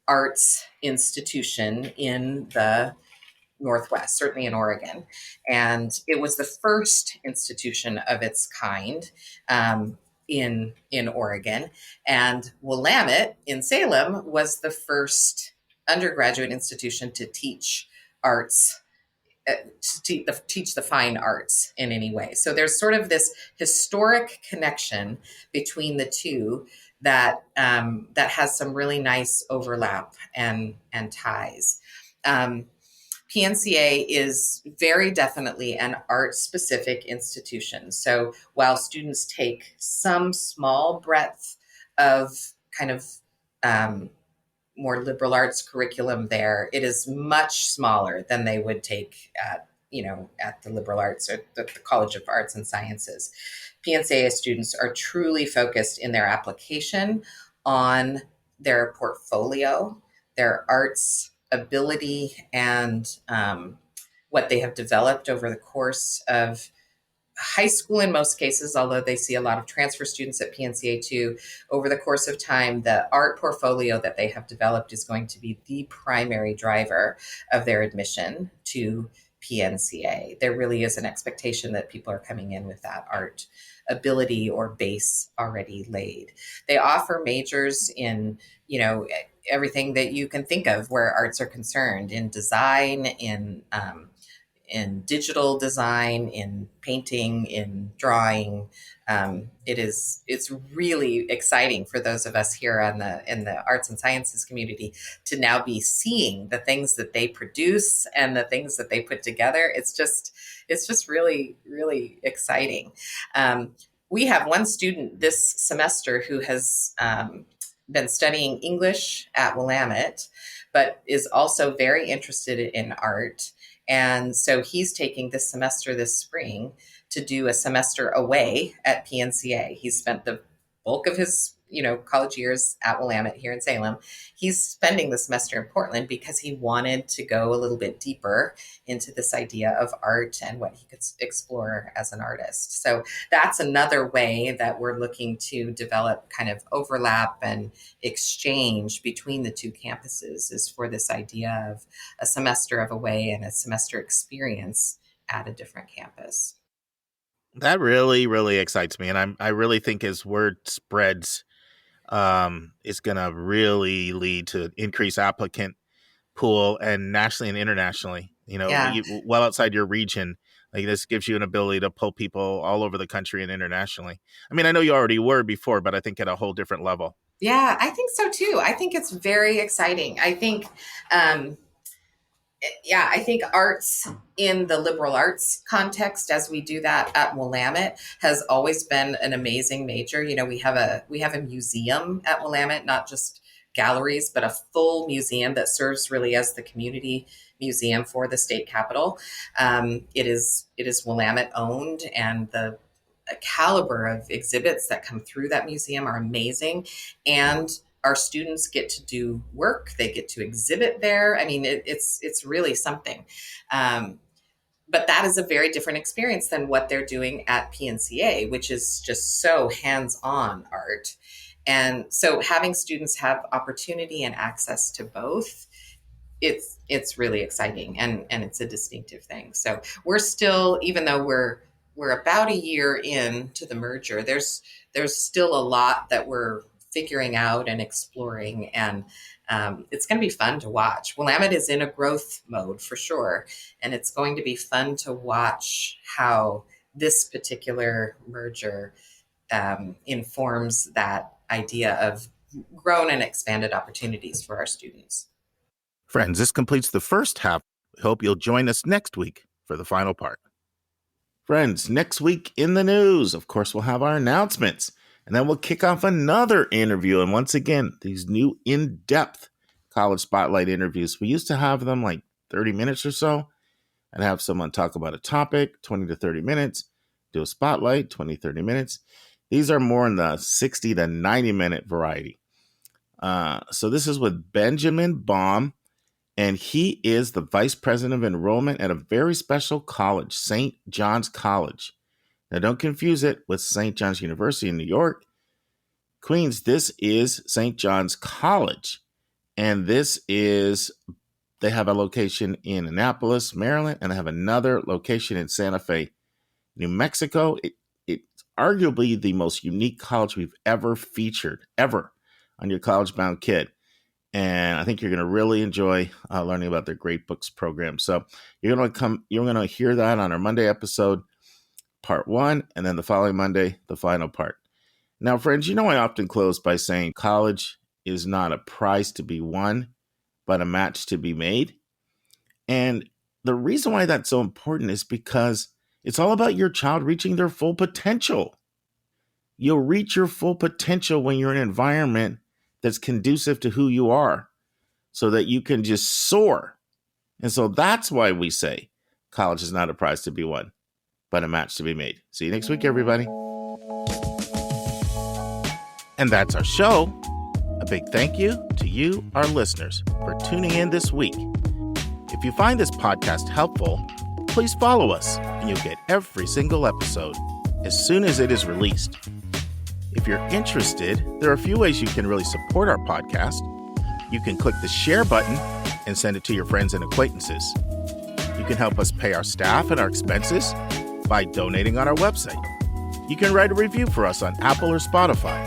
arts institution in the Northwest, certainly in Oregon. And it was the first institution of its kind in Oregon. And Willamette in Salem was the first undergraduate institution to teach arts, to teach the fine arts in any way. So there's sort of this historic connection between the two that has some really nice overlap and ties. PNCA is very definitely an art-specific institution. So while students take some small breadth of kind of more liberal arts curriculum there, it is much smaller than they would take at the liberal arts or the College of Arts and Sciences. PNCA students are truly focused in their application on their portfolio, their arts ability, and what they have developed over the course of high school in most cases, although they see a lot of transfer students at PNCA too. Over the course of time, the art portfolio that they have developed is going to be the primary driver of their admission to PNCA. There really is an expectation that people are coming in with that art ability or base already laid. They offer majors in, everything that you can think of where arts are concerned, in design, in digital design, in painting, in drawing. It's really exciting for those of us here in the arts and sciences community to now be seeing the things that they produce and the things that they put together. It's just really, really exciting. We have one student this semester who has been studying English at Willamette, but is also very interested in art. And so he's taking this semester this spring to do a semester away at PNCA. He's spent the bulk of his, college years at Willamette here in Salem. He's spending the semester in Portland because he wanted to go a little bit deeper into this idea of art and what he could explore as an artist. So that's another way that we're looking to develop kind of overlap and exchange between the two campuses, is for this idea of a semester of away and a semester experience at a different campus. That really, really excites me. And I really think as word spreads, it's going to really lead to increased applicant pool, and nationally and internationally, well outside your region. Like, this gives you an ability to pull people all over the country and internationally. I mean, I know you already were before, but I think at a whole different level. Yeah, I think so too. I think it's very exciting. I think, I think arts in the liberal arts context, as we do that at Willamette, has always been an amazing major. We have a museum at Willamette, not just galleries, but a full museum that serves really as the community museum for the state capitol. It is Willamette owned, and the caliber of exhibits that come through that museum are amazing. And our students get to do work, they get to exhibit there. I mean, it's really something. But that is a very different experience than what they're doing at PNCA, which is just so hands-on art. And so having students have opportunity and access to both, it's really exciting, and it's a distinctive thing. So we're still, even though we're about a year into the merger, there's still a lot that we're figuring out and exploring. And it's going to be fun to watch. Willamette is in a growth mode for sure. And it's going to be fun to watch how this particular merger informs that idea of grown and expanded opportunities for our students. Friends, this completes the first half. We hope you'll join us next week for the final part. Friends, next week in the news, of course, we'll have our announcements, and then we'll kick off another interview. And once again, these new in-depth college spotlight interviews, we used to have them like 30 minutes or so, and have someone talk about a topic, 20 to 30 minutes, do a spotlight, 20, 30 minutes. These are more in the 60 to 90-minute variety. So this is with Benjamin Baum, and he is the Vice President of Enrollment at a very special college, St. John's College. Now, don't confuse it with St. John's University in New York, Queens. This is St. John's College, and they have a location in Annapolis, Maryland, and they have another location in Santa Fe, New Mexico. It's arguably the most unique college we've ever featured, ever, on your college-bound kid. And I think you're going to really enjoy learning about their Great Books program. So you're going to hear that on our Monday episode, part 1, and then the following Monday, the final part. Now, friends, I often close by saying college is not a prize to be won, but a match to be made. And the reason why that's so important is because it's all about your child reaching their full potential. You'll reach your full potential when you're in an environment that's conducive to who you are, so that you can just soar. And so that's why we say college is not a prize to be won, but a match to be made. See you next week, everybody. And that's our show. A big thank you to you, our listeners, for tuning in this week. If you find this podcast helpful, please follow us and you'll get every single episode as soon as it is released. If you're interested, there are a few ways you can really support our podcast. You can click the share button and send it to your friends and acquaintances. You can help us pay our staff and our expenses by donating on our website. You can write a review for us on Apple or Spotify.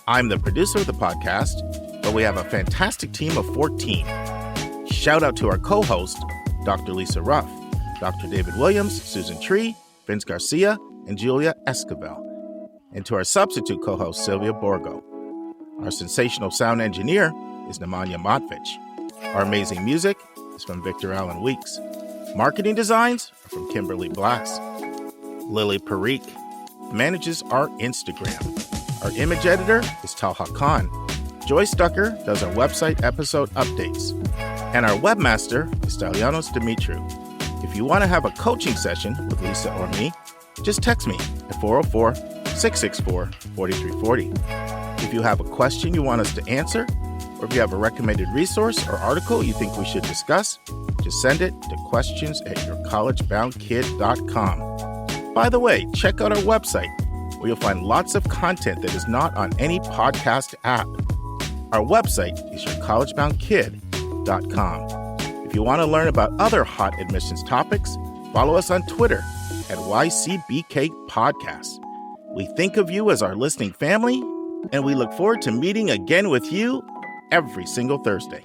I'm the producer of the podcast, but we have a fantastic team of 14. Shout out to our co-host, Dr. Lisa Ruff, Dr. David Williams, Susan Tree, Vince Garcia, and Julia Esquivel. And to our substitute co-host, Sylvia Borgo. Our sensational sound engineer is Nemanja Motvich. Our amazing music is from Victor Allen Weeks. Marketing designs are from Kimberly Blass. Lily Parikh manages our Instagram. Our image editor is Talha Khan. Joyce Ducker does our website episode updates. And our webmaster is Stelianos Dimitriou. If you want to have a coaching session with Lisa or me, just text me at 404-664-4340. If you have a question you want us to answer, or if you have a recommended resource or article you think we should discuss, just send it to questions@yourcollegeboundkid.com. By the way, check out our website, where you'll find lots of content that is not on any podcast app. Our website is yourcollegeboundkid.com. If you want to learn about other hot admissions topics, follow us on Twitter at YCBK Podcast. We think of you as our listening family, and we look forward to meeting again with you every single Thursday.